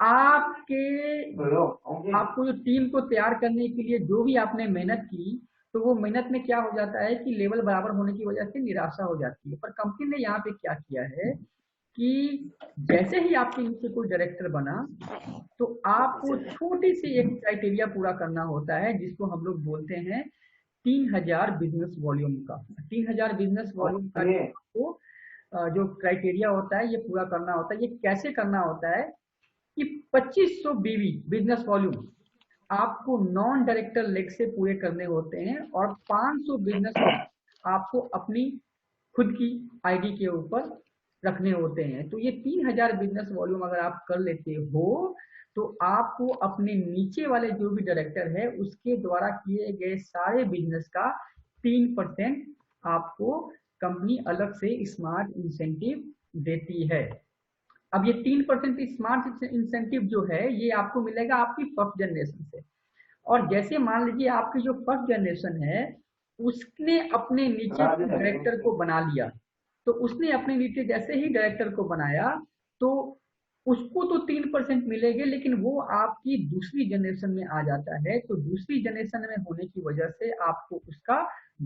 आपको जो टीम को तैयार करने के लिए जो भी आपने मेहनत की, तो वो मेहनत में क्या हो जाता है कि लेवल बराबर होने की वजह से निराशा हो जाती है। पर कंपनी ने यहाँ पे क्या किया है कि जैसे ही आपके नीचे कोई डायरेक्टर बना तो आपको छोटी सी एक क्राइटेरिया पूरा करना होता है, जिसको हम लोग बोलते हैं 3000 बिजनेस वॉल्यूम का। 3000 बिजनेस वॉल्यूम का आपको जो क्राइटेरिया होता है ये पूरा करना होता है। ये कैसे करना होता है कि 2500 बीवी बिजनेस वॉल्यूम आपको नॉन डायरेक्टर लेग से पूरे करने होते हैं और 500 बिजनेस आपको अपनी खुद की आईडी के ऊपर रखने होते हैं। तो ये 3000 बिजनेस वॉल्यूम अगर आप कर लेते हो तो आपको अपने नीचे वाले जो भी डायरेक्टर है उसके द्वारा किए गए सारे बिजनेस का 3% आपको कंपनी अलग से स्मार्ट इंसेंटिव देती है। अब ये 3% स्मार्ट इंसेंटिव जो है ये आपको मिलेगा आपकी फर्स्ट जनरेशन से। और जैसे मान लीजिए आपकी जो फर्स्ट जनरेशन है उसने अपने नीचे डायरेक्टर को बना लिया, तो उसने अपने नीचे जैसे ही डायरेक्टर को बनाया तो उसको तो 3% मिलेंगे, लेकिन वो आपकी दूसरी जनरेशन में आ जाता है, तो दूसरी जनरेशन में होने की वजह से आपको उसका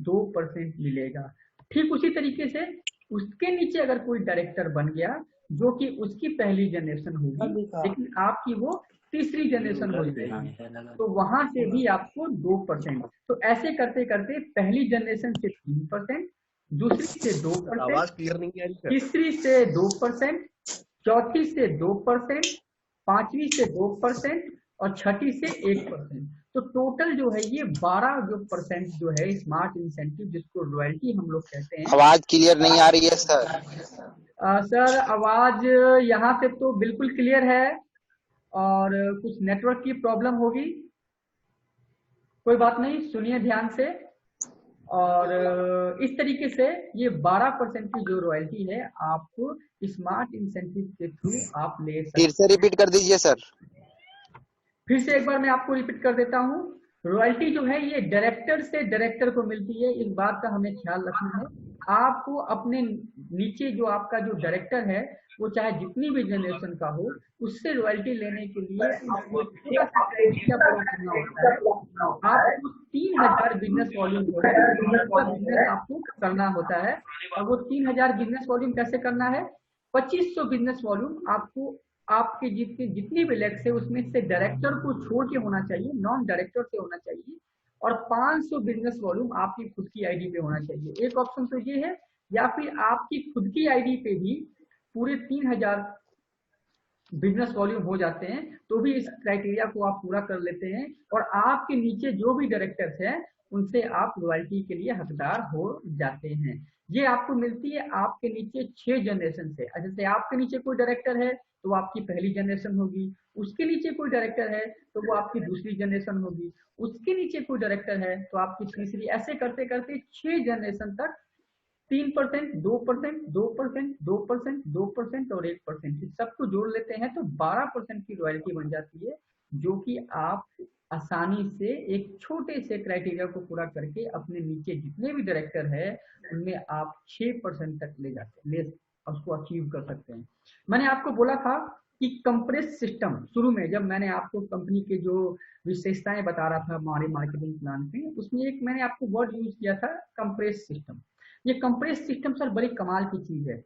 2% मिलेगा। ठीक उसी तरीके से उसके नीचे अगर कोई डायरेक्टर बन गया जो कि उसकी पहली जनरेशन होगी लेकिन आपकी वो तीसरी जनरेशन हो जाएगी, तो वहां से भी आपको 2%। तो ऐसे करते करते पहली जनरेशन से 3%, दूसरी से 2%, तीसरी से 2%, चौथी से 2%, पांचवी से 2% और छठी से 1%। तो टोटल जो है ये 12% जो है स्मार्ट इंसेंटिव, जिसको रॉयल्टी हम लोग कहते हैं। आवाज क्लियर नहीं आ रही है सर। सर आवाज यहाँ से तो बिल्कुल क्लियर है और कुछ नेटवर्क की प्रॉब्लम होगी, कोई बात नहीं, सुनिए ध्यान से। और इस तरीके से ये 12% की जो रॉयल्टी है आपको स्मार्ट इंसेंटिव के थ्रू आप ले सकते हैं। फिर से रिपीट कर दीजिए सर। फिर से एक बार मैं आपको रिपीट कर देता हूँ। रॉयल्टी जो है ये डायरेक्टर से डायरेक्टर को मिलती है, इस बात का हमें ख्याल रखना है। आपको अपने नीचे जो आपका जो डायरेक्टर है वो चाहे जितनी भी जनरेशन का हो, उससे रॉयल्टी लेने के लिए आपको एक छोटा सा क्राइटेरिया फॉलो करना होता है। आपको 3000 बिजनेस वॉल्यूम जो है उसका बिजनेस आपको करना होता है। और वो 3000 बिजनेस वॉल्यूम कैसे करना है? 2500 बिजनेस वॉल्यूम आपको आपके जितनी भी लेक्स है उसमें से डायरेक्टर को छोड़ के होना चाहिए, नॉन डायरेक्टर से होना चाहिए। और 500 बिजनेस वॉल्यूम आपकी खुद की आईडी पे होना चाहिए। एक ऑप्शन तो ये है, या फिर आपकी खुद की आईडी पे भी पूरे 3000 बिजनेस वॉल्यूम हो जाते हैं तो भी इस क्राइटेरिया को आप पूरा कर लेते हैं। और आपके नीचे जो भी डायरेक्टर्स हैं उनसे आप रॉयल्टी के लिए हकदार हो जाते हैं। ये आपको मिलती है आपके नीचे 6 जनरेशन से। जैसे आपके नीचे कोई डायरेक्टर है तो वो आपकी पहली जनरेशन होगी, उसके नीचे कोई डायरेक्टर है तो वो आपकी दूसरी जनरेशन होगी, उसके नीचे कोई डायरेक्टर है तो आपकी तीसरी, ऐसे करते करते 6 जनरेशन तक 3%, 2%, 2%, 2%, 2% और 1%, इस सबको जोड़ लेते हैं तो 12% की रॉयल्टी बन जाती है, जो कि आप आसानी से एक छोटे से क्राइटेरिया को पूरा करके अपने नीचे जितने भी डायरेक्टर है उनमें आप 6% तक ले उसको अचीव कर सकते हैं। मैंने आपको बोला था कि कंप्रेस सिस्टम, शुरू में जब मैंने आपको कंपनी के जो विशेषताएं बता रहा था हमारे मार्केटिंग प्लान पे, उसमें एक मैंने आपको वर्ड यूज किया था कंप्रेस सिस्टम। ये कंप्रेस सिस्टम सर बड़ी कमाल की चीज है।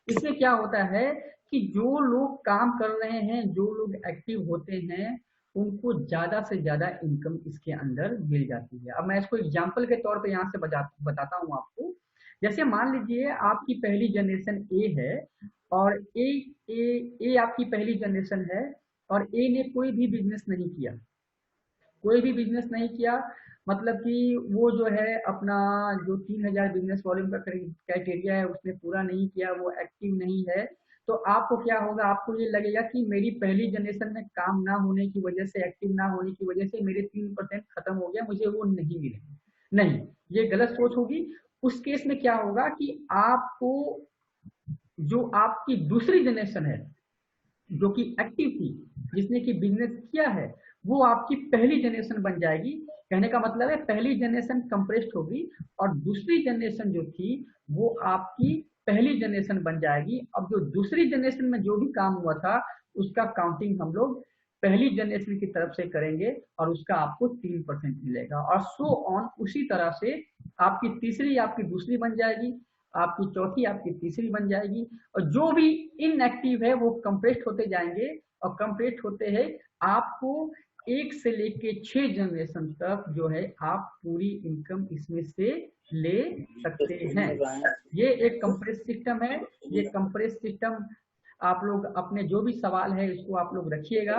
इसमें क्या होता है कि जो लोग काम कर रहे हैं, जो लोग एक्टिव होते हैं, उनको ज्यादा से ज्यादा इनकम इसके अंदर मिल जाती है। अब मैं इसको एग्जांपल के तौर पे यहाँ से बताता हूँ आपको। जैसे मान लीजिए आपकी पहली जनरेशन ए है और ए आपकी पहली जनरेशन है और ए ने कोई भी बिजनेस नहीं किया, कोई भी बिजनेस नहीं किया, मतलब कि वो जो है अपना जो 3000 बिजनेस वॉल्यूम का क्राइटेरिया है उसने पूरा नहीं किया, वो एक्टिव नहीं है। तो आपको क्या होगा, आपको ये लगेगा कि मेरी पहली जनरेशन में काम ना होने की वजह से, एक्टिव ना होने की वजह से मेरे 3% खत्म हो गया, मुझे वो नहीं मिलेगा। नहीं, ये गलत सोच होगी। उस केस में क्या होगा कि आपको जो आपकी दूसरी जनरेशन है जो कि एक्टिव थी, जिसने कि बिजनेस किया है, वो आपकी पहली जनरेशन बन जाएगी। कहने का मतलब है पहली जनरेशन कंप्रेस्ड होगी और दूसरी जनरेशन जो थी वो आपकी पहली जनरेशन बन जाएगी। अब जो दूसरी जनरेशन में जो भी काम हुआ था उसका काउंटिंग हम लोग पहली जनरेशन की तरफ से करेंगे और उसका आपको 3% मिलेगा, और सो ऑन। उसी तरह से आपकी तीसरी आपकी दूसरी बन जाएगी, आपकी चौथी आपकी तीसरी बन जाएगी, और जो भी इनएक्टिव है वो कंप्रेस्ड होते जाएंगे। और कंप्रेस्ड होते हैं आपको 1 से लेके 6 जनरेशन तक जो है आप पूरी इनकम इसमें से ले सकते हैं। ये एक कंप्रेस सिस्टम है। ये कंप्रेस सिस्टम आप लोग अपने जो भी सवाल है इसको आप लोग रखिएगा।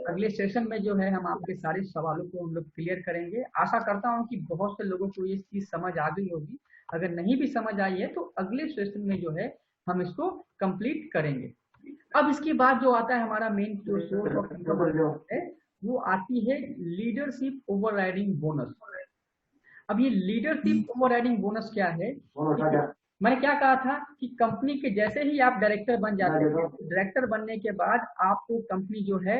अगले सेशन में जो है हम आपके सारे सवालों को हम लोग क्लियर करेंगे। आशा करता हूँ कि बहुत से लोगों को ये चीज समझ आ गई होगी। अगर नहीं भी समझ आई है तो अगले सेशन में जो है हम इसको कंप्लीट करेंगे। अब इसके बाद जो आता है हमारा मेन सोर्स ऑफ इनकम है, वो आती है लीडरशिप ओवरराइडिंग बोनस। अब ये लीडरशिप ओवरराइडिंग बोनस क्या है? मैंने क्या कहा था कि कंपनी के जैसे ही आप डायरेक्टर बन जाते हैं, डायरेक्टर बनने के बाद आपको कंपनी जो है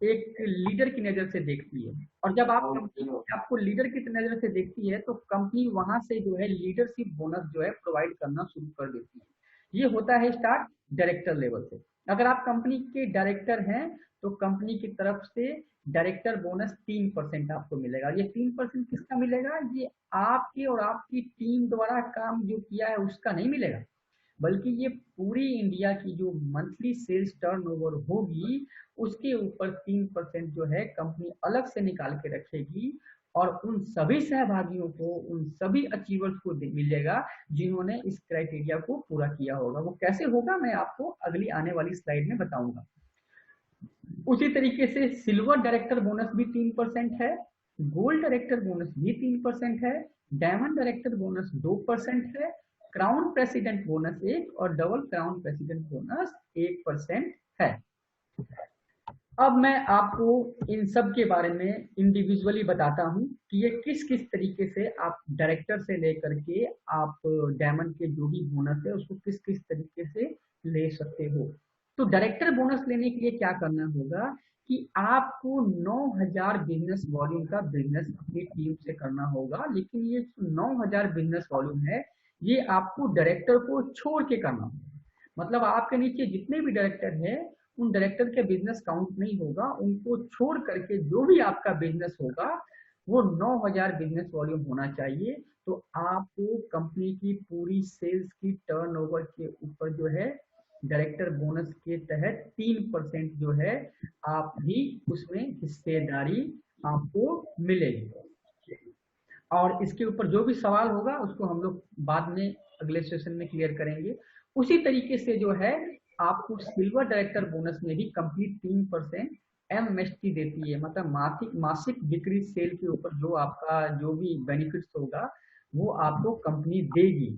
एक लीडर की नजर से देखती है, और जब आप कंपनी आपको लीडर की नजर से देखती है तो कंपनी वहां से जो है लीडरशिप बोनस जो है प्रोवाइड करना शुरू कर देती है। ये होता है स्टार्ट डायरेक्टर लेवल से। अगर आप कंपनी के डायरेक्टर हैं तो कंपनी की तरफ से डायरेक्टर बोनस 3% आपको मिलेगा। ये 3% किसका मिलेगा? ये आपके और आपकी टीम द्वारा काम जो किया है उसका नहीं मिलेगा, बल्कि ये पूरी इंडिया की जो मंथली सेल्स टर्नओवर होगी उसके ऊपर 3% जो है कंपनी अलग से निकाल के रखेगी, और उन सभी सहभागियों को, उन सभी अचीवर्स को मिलेगा जिन्होंने इस क्राइटेरिया को पूरा किया होगा। वो कैसे होगा मैं आपको अगली आने वाली स्लाइड में बताऊंगा। उसी तरीके से सिल्वर डायरेक्टर बोनस भी 3% है, गोल्ड डायरेक्टर बोनस भी 3% है, डायमंड डायरेक्टर बोनस 2% है, क्राउन प्रेसिडेंट बोनस 1 और डबल क्राउन प्रेसिडेंट बोनस 1% है। अब मैं आपको इन सब के बारे में इंडिविजुअली बताता हूं कि ये किस किस तरीके से आप डायरेक्टर से लेकर के आप डायमंड के जो भी बोनस है उसको किस किस तरीके से ले सकते हो। तो डायरेक्टर बोनस लेने के लिए क्या करना होगा कि आपको 9000 बिजनेस वॉल्यूम का बिजनेस अपनी टीम से करना होगा, लेकिन ये 9000 बिजनेस वॉल्यूम है ये आपको डायरेक्टर को छोड़ के करना होगा। मतलब आपके नीचे जितने भी डायरेक्टर हैं उन डायरेक्टर के बिजनेस काउंट नहीं होगा, उनको छोड़ करके जो भी आपका बिजनेस होगा वो 9,000 बिजनेस वॉल्यूम होना चाहिए। तो आपको कंपनी की पूरी सेल्स की टर्नओवर के ऊपर जो है डायरेक्टर बोनस के तहत 3% जो है आप भी उसमें हिस्सेदारी आपको मिलेगी। और इसके ऊपर जो भी सवाल होगा उसको हम लोग बाद में अगले सेशन में क्लियर करेंगे। उसी तरीके से जो है आपको सिल्वर डायरेक्टर बोनस में भी कंपनी 3% एमएसटी देती है, मतलब मासिक बिक्री सेल के ऊपर जो आपका जो भी बेनिफिट्स होगा वो आपको कंपनी देगी।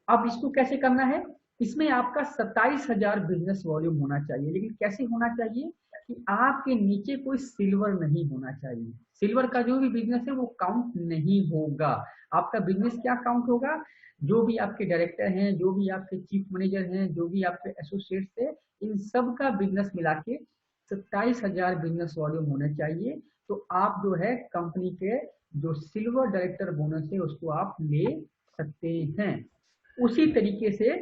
अब इसको कैसे करना है, इसमें आपका 27,000 बिजनेस वॉल्यूम होना चाहिए, लेकिन कैसे होना चाहिए कि आपके नीचे कोई सिल्वर नहीं होना चाहिए। सिल्वर का जो भी बिजनेस है वो काउंट नहीं होगा। आपका बिजनेस क्या काउंट होगा, जो भी आपके डायरेक्टर हैं, जो भी आपके चीफ मैनेजर हैं, जो भी आपके एसोसिएट्स हैं, इन सब का बिजनेस मिला के 27,000 बिजनेस वॉल्यूम होने चाहिए। तो आप जो है कंपनी के जो सिल्वर डायरेक्टर बोनस है उसको आप ले सकते हैं। उसी तरीके से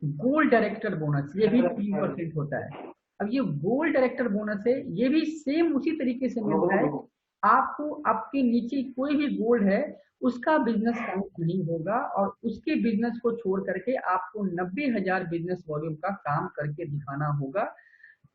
गोल्ड डायरेक्टर बोनस ये भी 3% होता है। अब ये गोल्ड डायरेक्टर बोनस है, ये भी सेम उसी तरीके से मिलता है। आपको आपके नीचे कोई भी गोल्ड है उसका बिजनेस काउंट नहीं होगा और उसके बिजनेस को छोड़ करके आपको 90,000 बिजनेस वॉल्यूम का काम करके दिखाना होगा।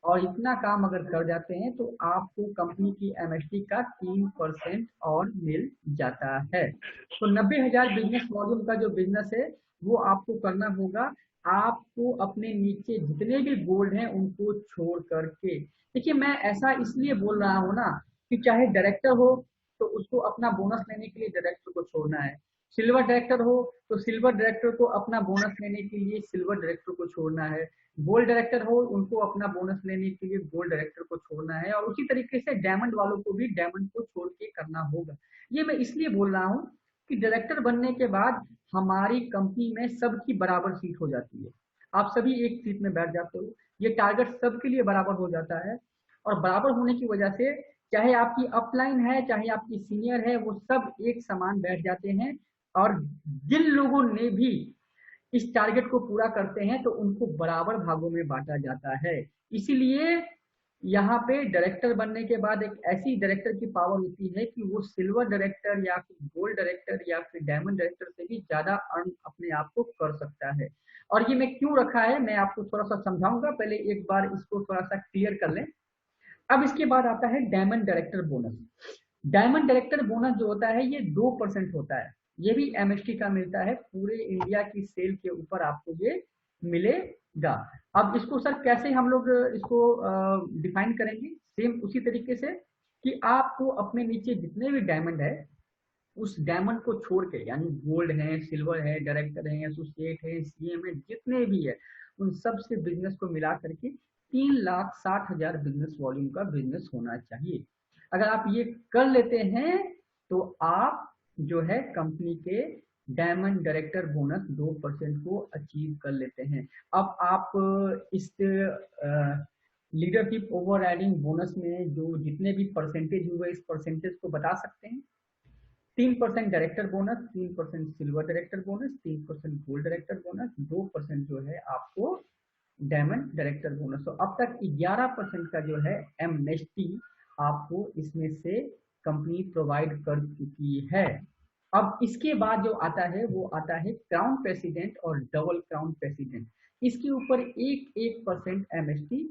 और इतना काम अगर कर जाते हैं तो आपको कंपनी की एमएसटी का 3% और मिल जाता है। तो 90,000 बिजनेस वॉल्यूम का जो बिजनेस है वो आपको करना होगा। आपको अपने नीचे जितने भी गोल्ड हैं उनको छोड़ करके, देखिए मैं ऐसा इसलिए बोल रहा हूँ ना कि चाहे डायरेक्टर हो तो उसको अपना बोनस लेने के लिए डायरेक्टर को छोड़ना है, सिल्वर डायरेक्टर हो तो सिल्वर डायरेक्टर को अपना बोनस लेने के लिए सिल्वर डायरेक्टर को छोड़ना है, गोल्ड डायरेक्टर हो उनको अपना बोनस लेने के लिए गोल्ड डायरेक्टर को छोड़ना है, और उसी तरीके से डायमंड वालों को भी डायमंड को छोड़ के करना होगा। ये मैं इसलिए बोल रहा हूँ कि डायरेक्टर बनने के बाद हमारी कंपनी में सबकी बराबर सीट हो जाती है, आप सभी एक सीट में बैठ जाते हो, ये टारगेट सबके लिए बराबर हो जाता है। और बराबर होने की वजह से चाहे आपकी अपलाइन है चाहे आपकी सीनियर है वो सब एक समान बैठ जाते हैं, और जिन लोगों ने भी इस टारगेट को पूरा करते हैं तो उनको बराबर भागों में बांटा जाता है। इसीलिए यहाँ पे डायरेक्टर बनने के बाद एक ऐसी डायरेक्टर की पावर होती है कि वो सिल्वर डायरेक्टर या फिर गोल्ड डायरेक्टर या फिर डायमंड डायरेक्टर से भी ज्यादा अर्न अपने आप को कर सकता है। और ये मैं क्यों रखा है मैं आपको थोड़ा सा समझाऊंगा, पहले एक बार इसको थोड़ा सा क्लियर कर लें। अब इसके बाद आता है diamond director bonus. Diamond director bonus जो होता है ये 2% होता है, ये भी एमएसटी का मिलता है, पूरे इंडिया की सेल के ऊपर आपको ये मिलेगा। अब इसको सर कैसे हम लोग इसको डिफाइन करेंगे, सेम उसी तरीके से कि आपको अपने नीचे जितने भी डायमंड है उस डायमंड को छोड़ के, यानी गोल्ड है, सिल्वर है, डायरेक्टर है, एसोसिएट है, सीएम है, जितने भी है उन सब से बिजनेस को मिला करके 3,60,000 बिजनेस वॉल्यूम का बिजनेस होना चाहिए। अगर आप ये कर लेते हैं तो आप जो है कंपनी के डायमंड डायरेक्टर बोनस 2% को अचीव कर लेते हैं। अब आप इस लीडरशिप ओवर राइडिंग बोनस में जो जितने भी परसेंटेज हुए इस परसेंटेज को बता सकते हैं। 3% director bonus, 3% silver director bonus, 3% gold director bonus, 2% जो है आपको डायमंड डायरेक्टर बोनस। तो अब तक 11% का जो है एमएसटी आपको इसमें से कंपनी प्रोवाइड कर चुकी है। अब इसके बाद जो आता है वो आता है क्राउन प्रेसिडेंट और डबल क्राउन प्रेसिडेंट। इसके ऊपर 1% एमएसटी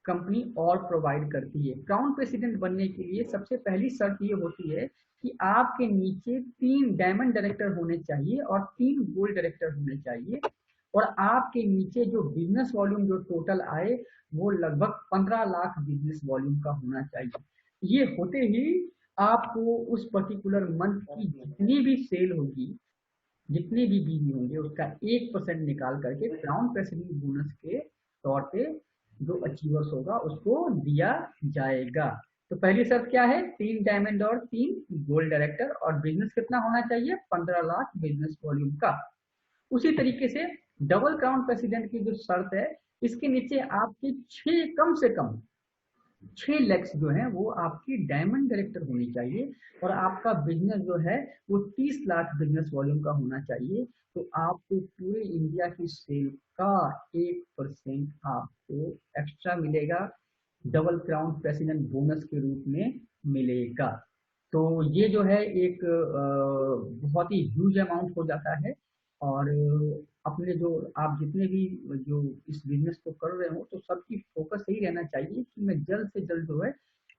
कंपनी और प्रोवाइड करती है। क्राउन प्रेसिडेंट बनने के लिए सबसे पहली शर्त ये होती है कि आपके नीचे 3 डायमंड डायरेक्टर होने चाहिए और 3 गोल्ड डायरेक्टर होने चाहिए, और आपके नीचे जो बिजनेस वॉल्यूम जो टोटल आए वो लगभग 15 लाख बिजनेस वॉल्यूम का होना चाहिए। ये होते ही आपको उस पर्टिकुलर मंथ की जितनी भी सेल होगी, जितने भी बीवी होंगे उसका 1% निकाल करके क्राउन प्रेसिडेंट बोनस के तौर पे जो अचीवर्स होगा उसको दिया जाएगा। तो पहली शर्त क्या है, 3 डायमंड और 3 गोल्ड डायरेक्टर, और बिजनेस कितना होना चाहिए, 15 लाख बिजनेस वॉल्यूम का। उसी तरीके से डबल क्राउन प्रेसिडेंट की जो शर्त है, इसके नीचे आपके 6 कम से कम 6 लैक्स जो है वो आपकी डायमंड डायरेक्टर होनी चाहिए और आपका बिजनेस जो है वो 30 लाख बिजनेस वॉल्यूम का होना चाहिए। तो आपको पूरे इंडिया की सेल का 1% आपको एक्स्ट्रा मिलेगा, डबल क्राउन प्रेसिडेंट बोनस के रूप में मिलेगा। तो ये जो है एक बहुत ही ह्यूज अमाउंट हो जाता है। और अपने जो आप जितने भी जो इस बिजनेस को कर रहे हो तो सबकी फोकस यही रहना चाहिए कि मैं जल्द से जल्द जो है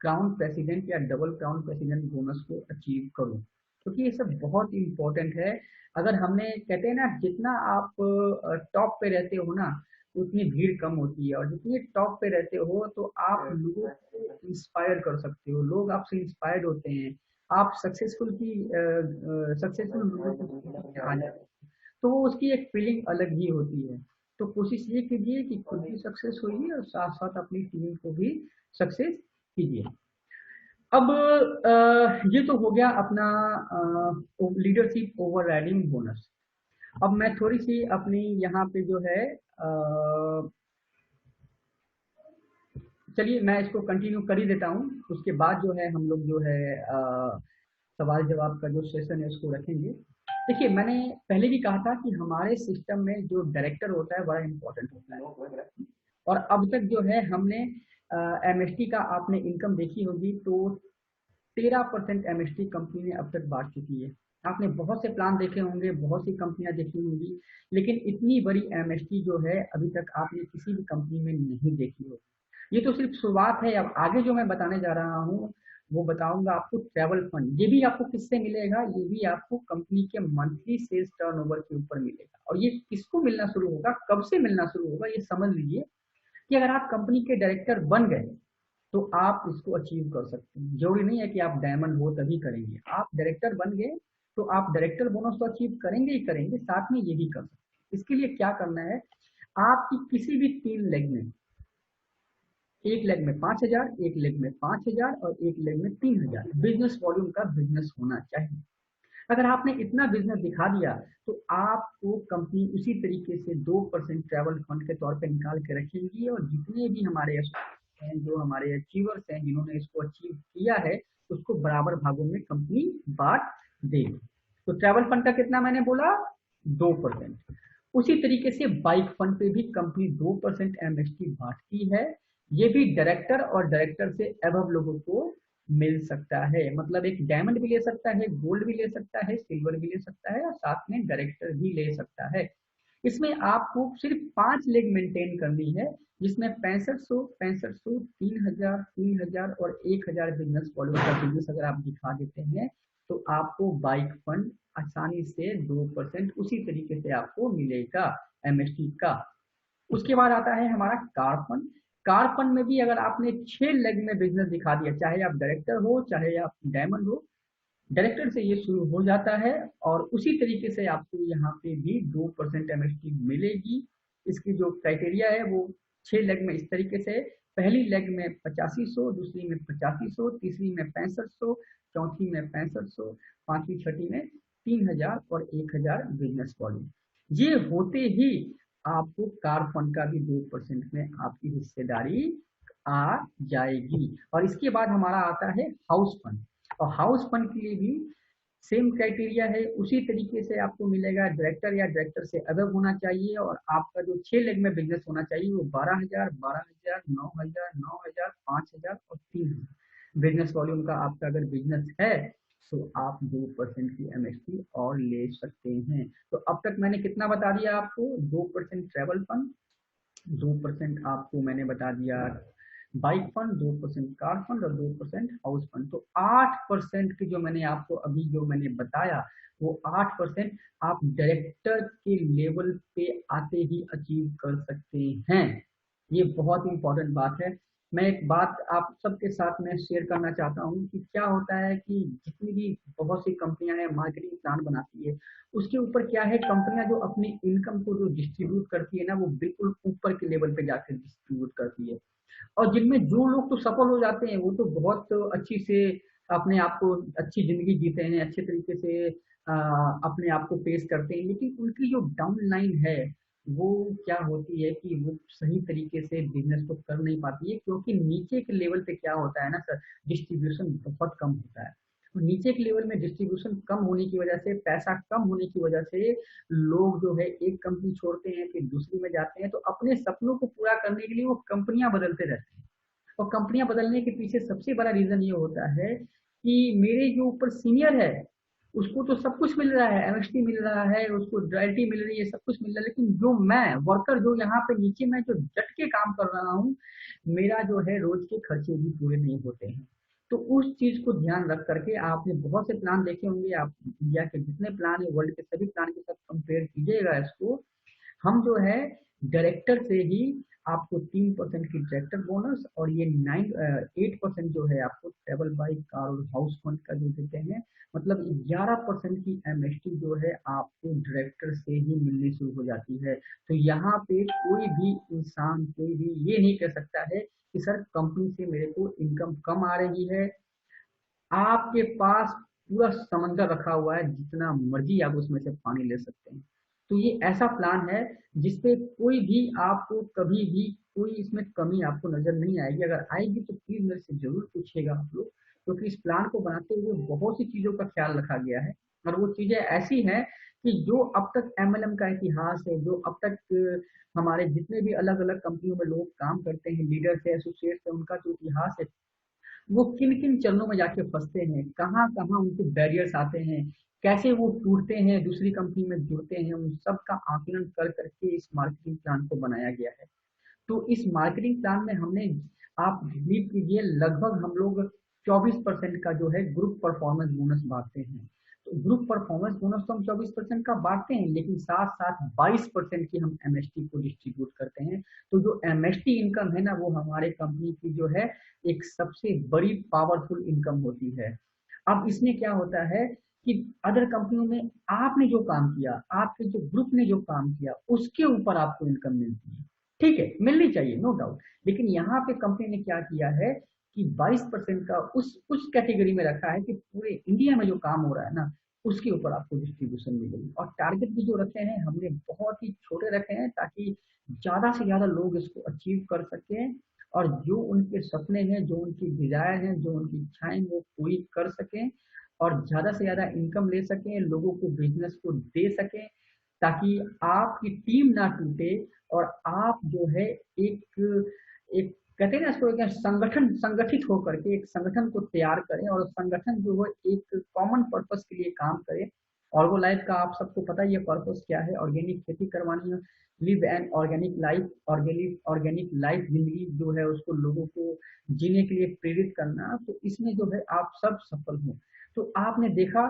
क्राउन प्रेसिडेंट या डबल क्राउन प्रेसिडेंट बोनस को अचीव करूं, क्योंकि ये सब बहुत इंपॉर्टेंट है। अगर हमने कहते हैं ना, जितना आप टॉप पे रहते हो ना उतनी भीड़ कम होती है, और जितनी टॉप पे रहते हो तो आप लोगों को इंस्पायर कर सकते हो, लोग आपसे इंस्पायर्ड होते हैं, आप सक्सेसफुल लोगों को आ जाते हैं, तो उसकी एक फीलिंग अलग ही होती है। तो कोशिश ये कीजिए कि खुद भी सक्सेस होइए और साथ साथ अपनी टीम को भी सक्सेस कीजिए। अब ये तो हो गया अपना लीडरशिप ओवर राइडिंग बोनस। अब मैं थोड़ी सी अपनी यहाँ पे जो है चलिए मैं इसको कंटिन्यू कर ही देता हूँ, उसके बाद जो है हम लोग जो है सवाल जवाब का जो सेशन है उसको रखेंगे। देखिए मैंने पहले भी कहा था कि हमारे सिस्टम में जो डायरेक्टर होता है बड़ा इंपॉर्टेंट होता है, और अब तक जो है हमने एमएसटी का आपने इनकम देखी होगी तो 13% एमएसटी कंपनी ने अब तक बांट चुकी है। आपने बहुत से प्लान देखे होंगे, बहुत सी कंपनियां देखी होंगी, लेकिन इतनी बड़ी एमएसटी जो है अभी तक आपने किसी भी कंपनी में नहीं देखी होगी। ये तो सिर्फ शुरुआत है। अब आगे जो मैं बताने जा रहा हूँ वो बताऊंगा आपको ट्रैवल फंड। ये भी आपको किससे मिलेगा? ये भी आपको कंपनी के मंथली सेल्स टर्नओवर के ऊपर मिलेगा। और ये किसको मिलना शुरू होगा, कब से मिलना शुरू होगा, ये समझ लीजिए कि अगर आप कंपनी के डायरेक्टर बन गए तो आप इसको अचीव कर सकते हैं। जरूरी नहीं है कि आप डायमंड हो तभी करेंगे, आप डायरेक्टर बन गए तो आप डायरेक्टर बोनस तो अचीव करेंगे ही करेंगे, साथ में ये भी कर सकते हैं। इसके लिए क्या करना है, आपकी किसी भी 3 लेग में, एक लेग में 5,000, एक लेग में 5,000 और एक लेग में 3,000 बिजनेस वॉल्यूम का बिजनेस होना चाहिए। अगर आपने इतना बिजनेस दिखा दिया तो आपको कंपनी उसी तरीके से 2% ट्रैवल फंड के तौर पे निकाल के रखेंगी, और जितने भी हमारे हैं, जो हमारे अचीवर्स हैं, जिन्होंने इसको अचीव किया है, उसको बराबर भागों में कंपनी बांट देगी। तो ट्रैवल फंड का कितना मैंने बोला? 2%। उसी तरीके से बाइक फंड पे भी कंपनी 2% एमएसटी बांटती है। ये भी डायरेक्टर और डायरेक्टर से अबव लोगों को मिल सकता है। मतलब एक डायमंड भी ले सकता है, गोल्ड भी ले सकता है, सिल्वर भी ले सकता है, और साथ में डायरेक्टर भी ले सकता है। इसमें आपको सिर्फ 5 लेग मेंटेन करनी है, जिसमें 6500, 3,000, 3,000 और 1,000 बिजनेस वॉल्यूम का बिजनेस अगर आप दिखा देते हैं तो आपको बाइक फंड आसानी से 2% उसी तरीके से आपको मिलेगा एमएसटी का। उसके बाद आता है हमारा कार फंड। कार फंड में भी अगर आपने 6 लेग में बिजनेस दिखा दिया, चाहे आप डायरेक्टर हो चाहे आप डायमंड हो, डायरेक्टर से ये शुरू हो जाता है और उसी तरीके से आपको यहाँ पे भी 2% एमएसटी मिलेगी। इसकी जो क्राइटेरिया है वो 6 लेग में इस तरीके से, पहली लेग में 8500, दूसरी में 8500, तीसरी में 6500, चौथी में 6500, पांचवी छठी में 3,000 और 1,000 बिजनेस वॉल्यूम। ये होते ही आपको कार फंड का भी 2% में आपकी हिस्सेदारी आ जाएगी। और इसके बाद हमारा आता है हाउस फंड, और हाउस फंड के लिए भी सेम क्राइटेरिया है, उसी तरीके से आपको मिलेगा। डायरेक्टर या डायरेक्टर से अबव होना चाहिए, और आपका जो 6 लेग में बिजनेस होना चाहिए वो 12,000, 12,000, 9,000, 9,000, 5,000 और 3,000 बिजनेस वॉल्यूम का आपका अगर बिजनेस है तो आप 2% की एमएसटी और ले सकते हैं। तो अब तक मैंने कितना बता दिया आपको? 2% ट्रैवल फंड, 2% आपको मैंने बता दिया बाइक फंड, 2% कार फंड और 2% हाउस फंड। तो 8% की जो मैंने आपको अभी जो मैंने बताया वो 8% आप डायरेक्टर के लेवल पे आते ही अचीव कर सकते हैं। ये बहुत इंपॉर्टेंट बात है। मैं एक बात आप सबके साथ में शेयर करना चाहता हूँ कि क्या होता है कि जितनी भी बहुत सी कंपनियां हैं मार्केटिंग प्लान बनाती है, उसके ऊपर क्या है, कंपनियां जो अपनी इनकम को जो डिस्ट्रीब्यूट करती है ना वो बिल्कुल ऊपर के लेवल पे जाकर डिस्ट्रीब्यूट करती है। और जिनमें जो लोग तो सफल हो जाते हैं वो तो बहुत अच्छी से अपने आप को अच्छी जिंदगी जीते हैं, अच्छे तरीके से अपने आप को पेश करते हैं, लेकिन उनकी जो डाउन लाइन है वो क्या होती है कि वो सही तरीके से बिजनेस को कर नहीं पाती है, क्योंकि नीचे के लेवल पे क्या होता है ना सर, डिस्ट्रीब्यूशन बहुत कम होता है। तो नीचे के लेवल में डिस्ट्रीब्यूशन कम होने की वजह से, पैसा कम होने की वजह से लोग जो है एक कंपनी छोड़ते हैं फिर दूसरी में जाते हैं, तो अपने सपनों को पूरा करने के लिए वो कंपनियां बदलते रहते हैं। और कंपनियां बदलने के पीछे सबसे बड़ा रीजन ये होता है कि मेरे जो ऊपर सीनियर है उसको तो सब कुछ मिल रहा है, एमएसटी मिल रहा है, उसको रॉयल्टी मिल रही है, सब कुछ मिल रहा है, लेकिन जो मैं वर्कर जो यहाँ पे नीचे मैं जो डट के काम कर रहा हूँ, मेरा जो है रोज के खर्चे भी पूरे नहीं होते हैं। तो उस चीज को ध्यान रख करके आपने बहुत से प्लान देखे होंगे, आप इंडिया के जितने प्लान है वर्ल्ड के सभी प्लान के साथ कंपेयर कीजिएगा इसको। हम जो है डायरेक्टर से ही आपको 3% की डायरेक्टर बोनस और ये 8% जो है आपको ट्रेवल बाइक कार और हाउस फंड का जो देते हैं, मतलब 11% की एमएसटी जो है आपको डायरेक्टर से ही मिलनी शुरू हो जाती है। तो यहाँ पे कोई भी इंसान कोई भी ये नहीं कह सकता है कि सर कंपनी से मेरे को इनकम कम आ रही है। आपके पास पूरा समंदर रखा हुआ है, जितना मर्जी आप उसमें से पानी ले सकते हैं। तो ये ऐसा प्लान है जिसपे कोई भी आपको कभी भी कोई इसमें कमी आपको नजर नहीं आएगी। अगर आएगी तो प्लीज मेरे से जरूर पूछिएगा आप लोग, क्योंकि इस प्लान को बनाते हुए बहुत सी चीजों का ख्याल रखा गया है। और वो चीजें ऐसी हैं कि जो अब तक एमएलएम का इतिहास है, जो अब तक हमारे जितने भी अलग अलग कंपनियों में लोग काम करते हैं, लीडर्स है, एसोसिएट्स है, उनका जो इतिहास है, वो किन किन चरणों में जाके फंसते हैं, कहाँ कहाँ उनको बैरियर्स आते हैं, कैसे वो टूटते हैं, दूसरी कंपनी में जुड़ते हैं, उन सब का आकलन कर करके इस मार्केटिंग प्लान को बनाया गया है। तो इस मार्केटिंग प्लान में हमने, आप बिलीव कीजिए, लगभग हम लोग 24% का जो है ग्रुप परफॉर्मेंस बोनस बांटते हैं। तो ग्रुप परफॉर्मेंस बोनस तो हम 24% का बांटते हैं, लेकिन साथ साथ 22% की हम एमएसटी को डिस्ट्रीब्यूट करते हैं। तो जो एमएसटी इनकम है ना, वो हमारे कंपनी की जो है एक सबसे बड़ी पावरफुल इनकम होती है। अब इसमें क्या होता है कि अदर कंपनियों में आपने जो काम किया, आपके जो ग्रुप ने जो काम किया, उसके ऊपर आपको इनकम मिलती है। ठीक है, मिलनी चाहिए, नो डाउट, लेकिन यहाँ पे कंपनी ने क्या किया है कि 22% का उस कैटेगरी में रखा है कि पूरे इंडिया में जो काम हो रहा है ना, उसके ऊपर आपको डिस्ट्रीब्यूशन मिलेगी। और टारगेट भी जो रखे हैं हमने बहुत ही छोटे रखे हैं, ताकि ज्यादा से ज्यादा लोग इसको अचीव कर सकें और जो उनके सपने हैं, जो उनकी डिजायर हैं, जो उनकी इच्छाएं, वो पूरी कर सकें और ज्यादा से ज्यादा इनकम ले सकें, लोगों को बिजनेस को दे सकें, ताकि आपकी टीम ना टूटे और आप जो है एक एक कहते हैं ना इसको, एक संगठन संगठित होकर के एक संगठन को तैयार करें और संगठन जो है एक कॉमन पर्पस के लिए काम करे। ऑर्गो लाइफ का आप सबको पता ही है पर्पस क्या है, ऑर्गेनिक खेती करवानी है, live an organic life, organic life जिंदगी जो है उसको लोगों को जीने के लिए प्रेरित करना। तो इसमें जो है आप सब सफल हो। तो आपने देखा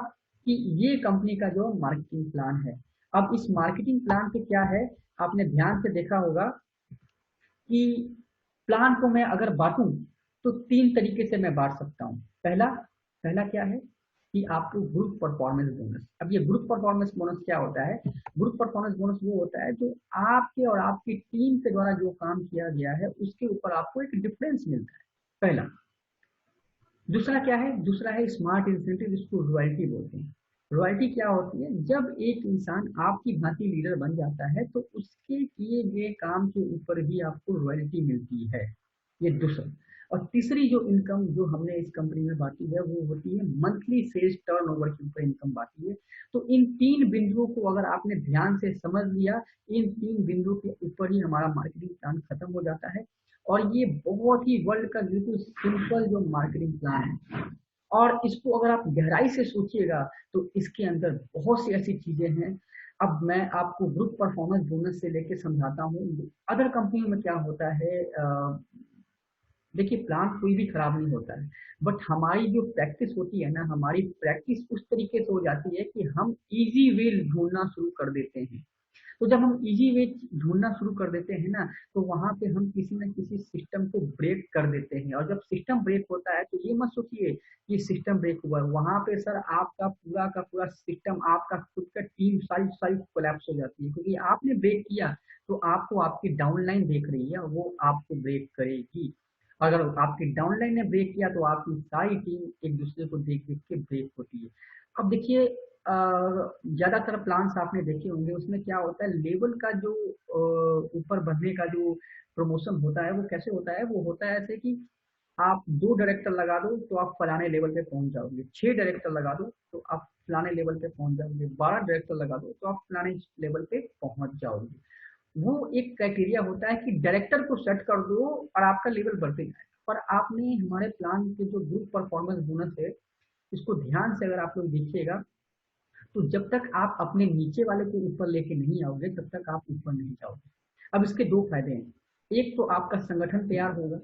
कि ये कंपनी का जो मार्केटिंग प्लान है। अब इस मार्केटिंग प्लान पे क्या है, आपने ध्यान से देखा होगा कि प्लान को मैं अगर बांटूं तो 3 तरीके से मैं बांट सकता हूं। पहला पहला क्या है कि आपको ग्रुप परफॉर्मेंस बोनस। अब ये ग्रुप परफॉर्मेंस बोनस क्या होता है? ग्रुप परफॉर्मेंस बोनस वो होता है जो आपके और आपकी टीम के द्वारा जो काम किया गया है उसके ऊपर आपको एक डिफरेंस मिलता है, पहला। दूसरा क्या है? दूसरा है स्मार्ट इंसेंटिव, इसको रॉयल्टी बोलते हैं। रॉयल्टी क्या होती है? जब एक इंसान आपकी भांति लीडर बन जाता है तो उसके किए गए काम के ऊपर भी आपको रॉयल्टी मिलती है, ये दूसरा। और तीसरी जो इनकम जो हमने इस कंपनी में बांटी है वो होती है मंथली सेल्स टर्नओवर के ऊपर इनकम बांटी है। तो इन 3 बिंदुओं को अगर आपने ध्यान से समझ लिया, इन 3 बिंदुओं के ऊपर ही हमारा मार्केटिंग प्लान खत्म हो जाता है। और ये बहुत ही वर्ल्ड का बिल्कुल सिंपल जो मार्केटिंग प्लान है, और इसको अगर आप गहराई से सोचिएगा तो इसके अंदर बहुत सी ऐसी चीजें हैं। अब मैं आपको ग्रुप परफॉर्मेंस बोनस से लेके समझाता हूँ। अदर कंपनियों में क्या होता है, देखिए प्लान कोई भी खराब नहीं होता है, बट हमारी जो प्रैक्टिस होती है ना, हमारी प्रैक्टिस उस तरीके से हो जाती है कि हम इजी वे ढूंढना शुरू कर देते हैं। तो जब हम इजी वे ढूंढना शुरू कर देते हैं ना, तो वहां पे हम किसी न किसी सिस्टम को ब्रेक कर देते हैं। और जब सिस्टम ब्रेक होता है तो ये मत सोचिए कि सिस्टम ब्रेक हुआ है, वहां पे सर आपका पूरा का पूरा सिस्टम, आपका खुद का टीम सारी कोलैप्स हो जाती है, क्योंकि आपने ब्रेक किया तो आपको आपकी डाउनलाइन देख रही है, वो आपको ब्रेक करेगी। अगर आपकी डाउनलाइन ने ब्रेक किया तो आपकी सारी टीम एक दूसरे को देख देख के ब्रेक होती है। अब देखिए, ज्यादातर प्लान्स आपने देखे होंगे, उसमें क्या होता है, लेवल का जो ऊपर बढ़ने का जो प्रमोशन होता है वो कैसे होता है, वो होता है ऐसे कि आप 2 डायरेक्टर लगा दो तो आप फलाने लेवल पे पहुंच जाओगे, 6 डायरेक्टर लगा दो तो आप फलाने लेवल पे पहुंच जाओगे, 12 डायरेक्टर लगा दो तो आप फलाने लेवल पे पहुंच जाओगे। वो एक क्राइटेरिया होता है कि डायरेक्टर को सेट कर दो और आपका लेवल बढ़ते जाए। पर आपने हमारे प्लान के जो ग्रुप परफॉर्मेंस बोनस है, इसको ध्यान से अगर आप लोग देखिएगा, तो जब तक आप अपने नीचे वाले को ऊपर लेके नहीं आओगे तब तक आप ऊपर नहीं जाओगे। अब इसके 2 फायदे हैं, एक तो आपका संगठन तैयार होगा,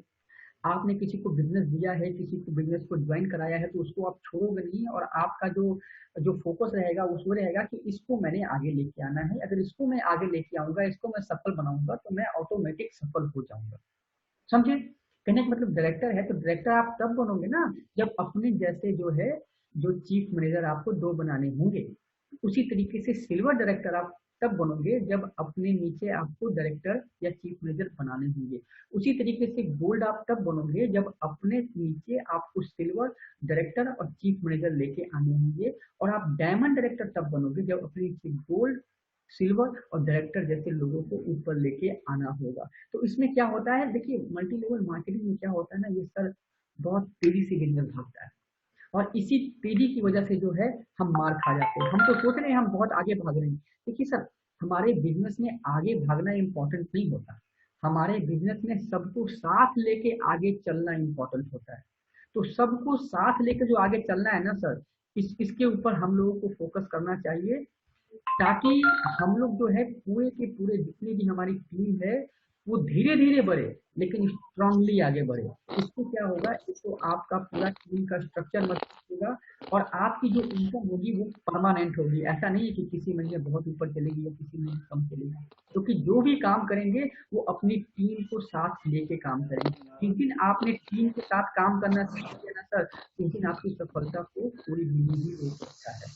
आपने किसी को बिजनेस दिया है, किसी को बिजनेस को ज्वाइन कराया है, तो उसको आप छोड़ोगे नहीं और आपका जो जो फोकस रहेगा उसमें रहेगा कि इसको मैंने आगे लेके आना है, अगर इसको मैं आगे लेके आऊंगा, इसको मैं सफल बनाऊंगा तो मैं ऑटोमेटिक सफल हो जाऊंगा। समझे? कहने का मतलब डायरेक्टर है तो डायरेक्टर आप तब बनोगे ना जब अपने जैसे जो है जो चीफ मैनेजर आपको 2 बनाने होंगे। उसी तरीके से सिल्वर डायरेक्टर आप तब बनोगे जब अपने नीचे आपको डायरेक्टर या चीफ मैनेजर बनाने होंगे। उसी तरीके से गोल्ड आप तब बनोगे जब अपने नीचे आपको सिल्वर डायरेक्टर और चीफ मैनेजर लेके आने होंगे। और आप डायमंड डायरेक्टर तब बनोगे जब अपने नीचे गोल्ड, सिल्वर और डायरेक्टर जैसे लोगों को ऊपर लेके आना होगा। तो इसमें क्या होता है, देखिए मल्टी लेवल मार्केटिंग में क्या होता है ना, ये सर बहुत तेजी से बिजनेस भागता है और इसी तेजी की वजह से जो है हम मार खा जाते हैं। हम तो सोच रहे हैं हम बहुत आगे भाग रहे हैं, देखिए सर हमारे बिजनेस में आगे भागना इम्पोर्टेंट नहीं होता, हमारे बिजनेस में सबको साथ लेके आगे चलना इम्पोर्टेंट होता है। तो सबको साथ लेके जो आगे चलना है ना सर, इसके ऊपर हम लोगों को फोकस करना चाहिए, ताकि हम लोग जो है पूरे के पूरे जितनी भी हमारी टीम है वो धीरे धीरे बढ़े लेकिन स्ट्रांगली आगे बढ़े। इसको क्या होगा, इसको आपका पूरा टीम का स्ट्रक्चर मजबूत होगा और आपकी जो इनकम होगी वो परमानेंट होगी। ऐसा नहीं है कि किसी महीने बहुत ऊपर चलेगी या किसी महीने कम चलेगी, क्योंकि जो भी काम करेंगे वो अपनी टीम को साथ लेके काम करेंगे। जिस दिन आपने टीम के साथ काम करना सीख लिया ना सर, उस दिन आपकी सफलता को कोई भी नहीं रोक सकता है।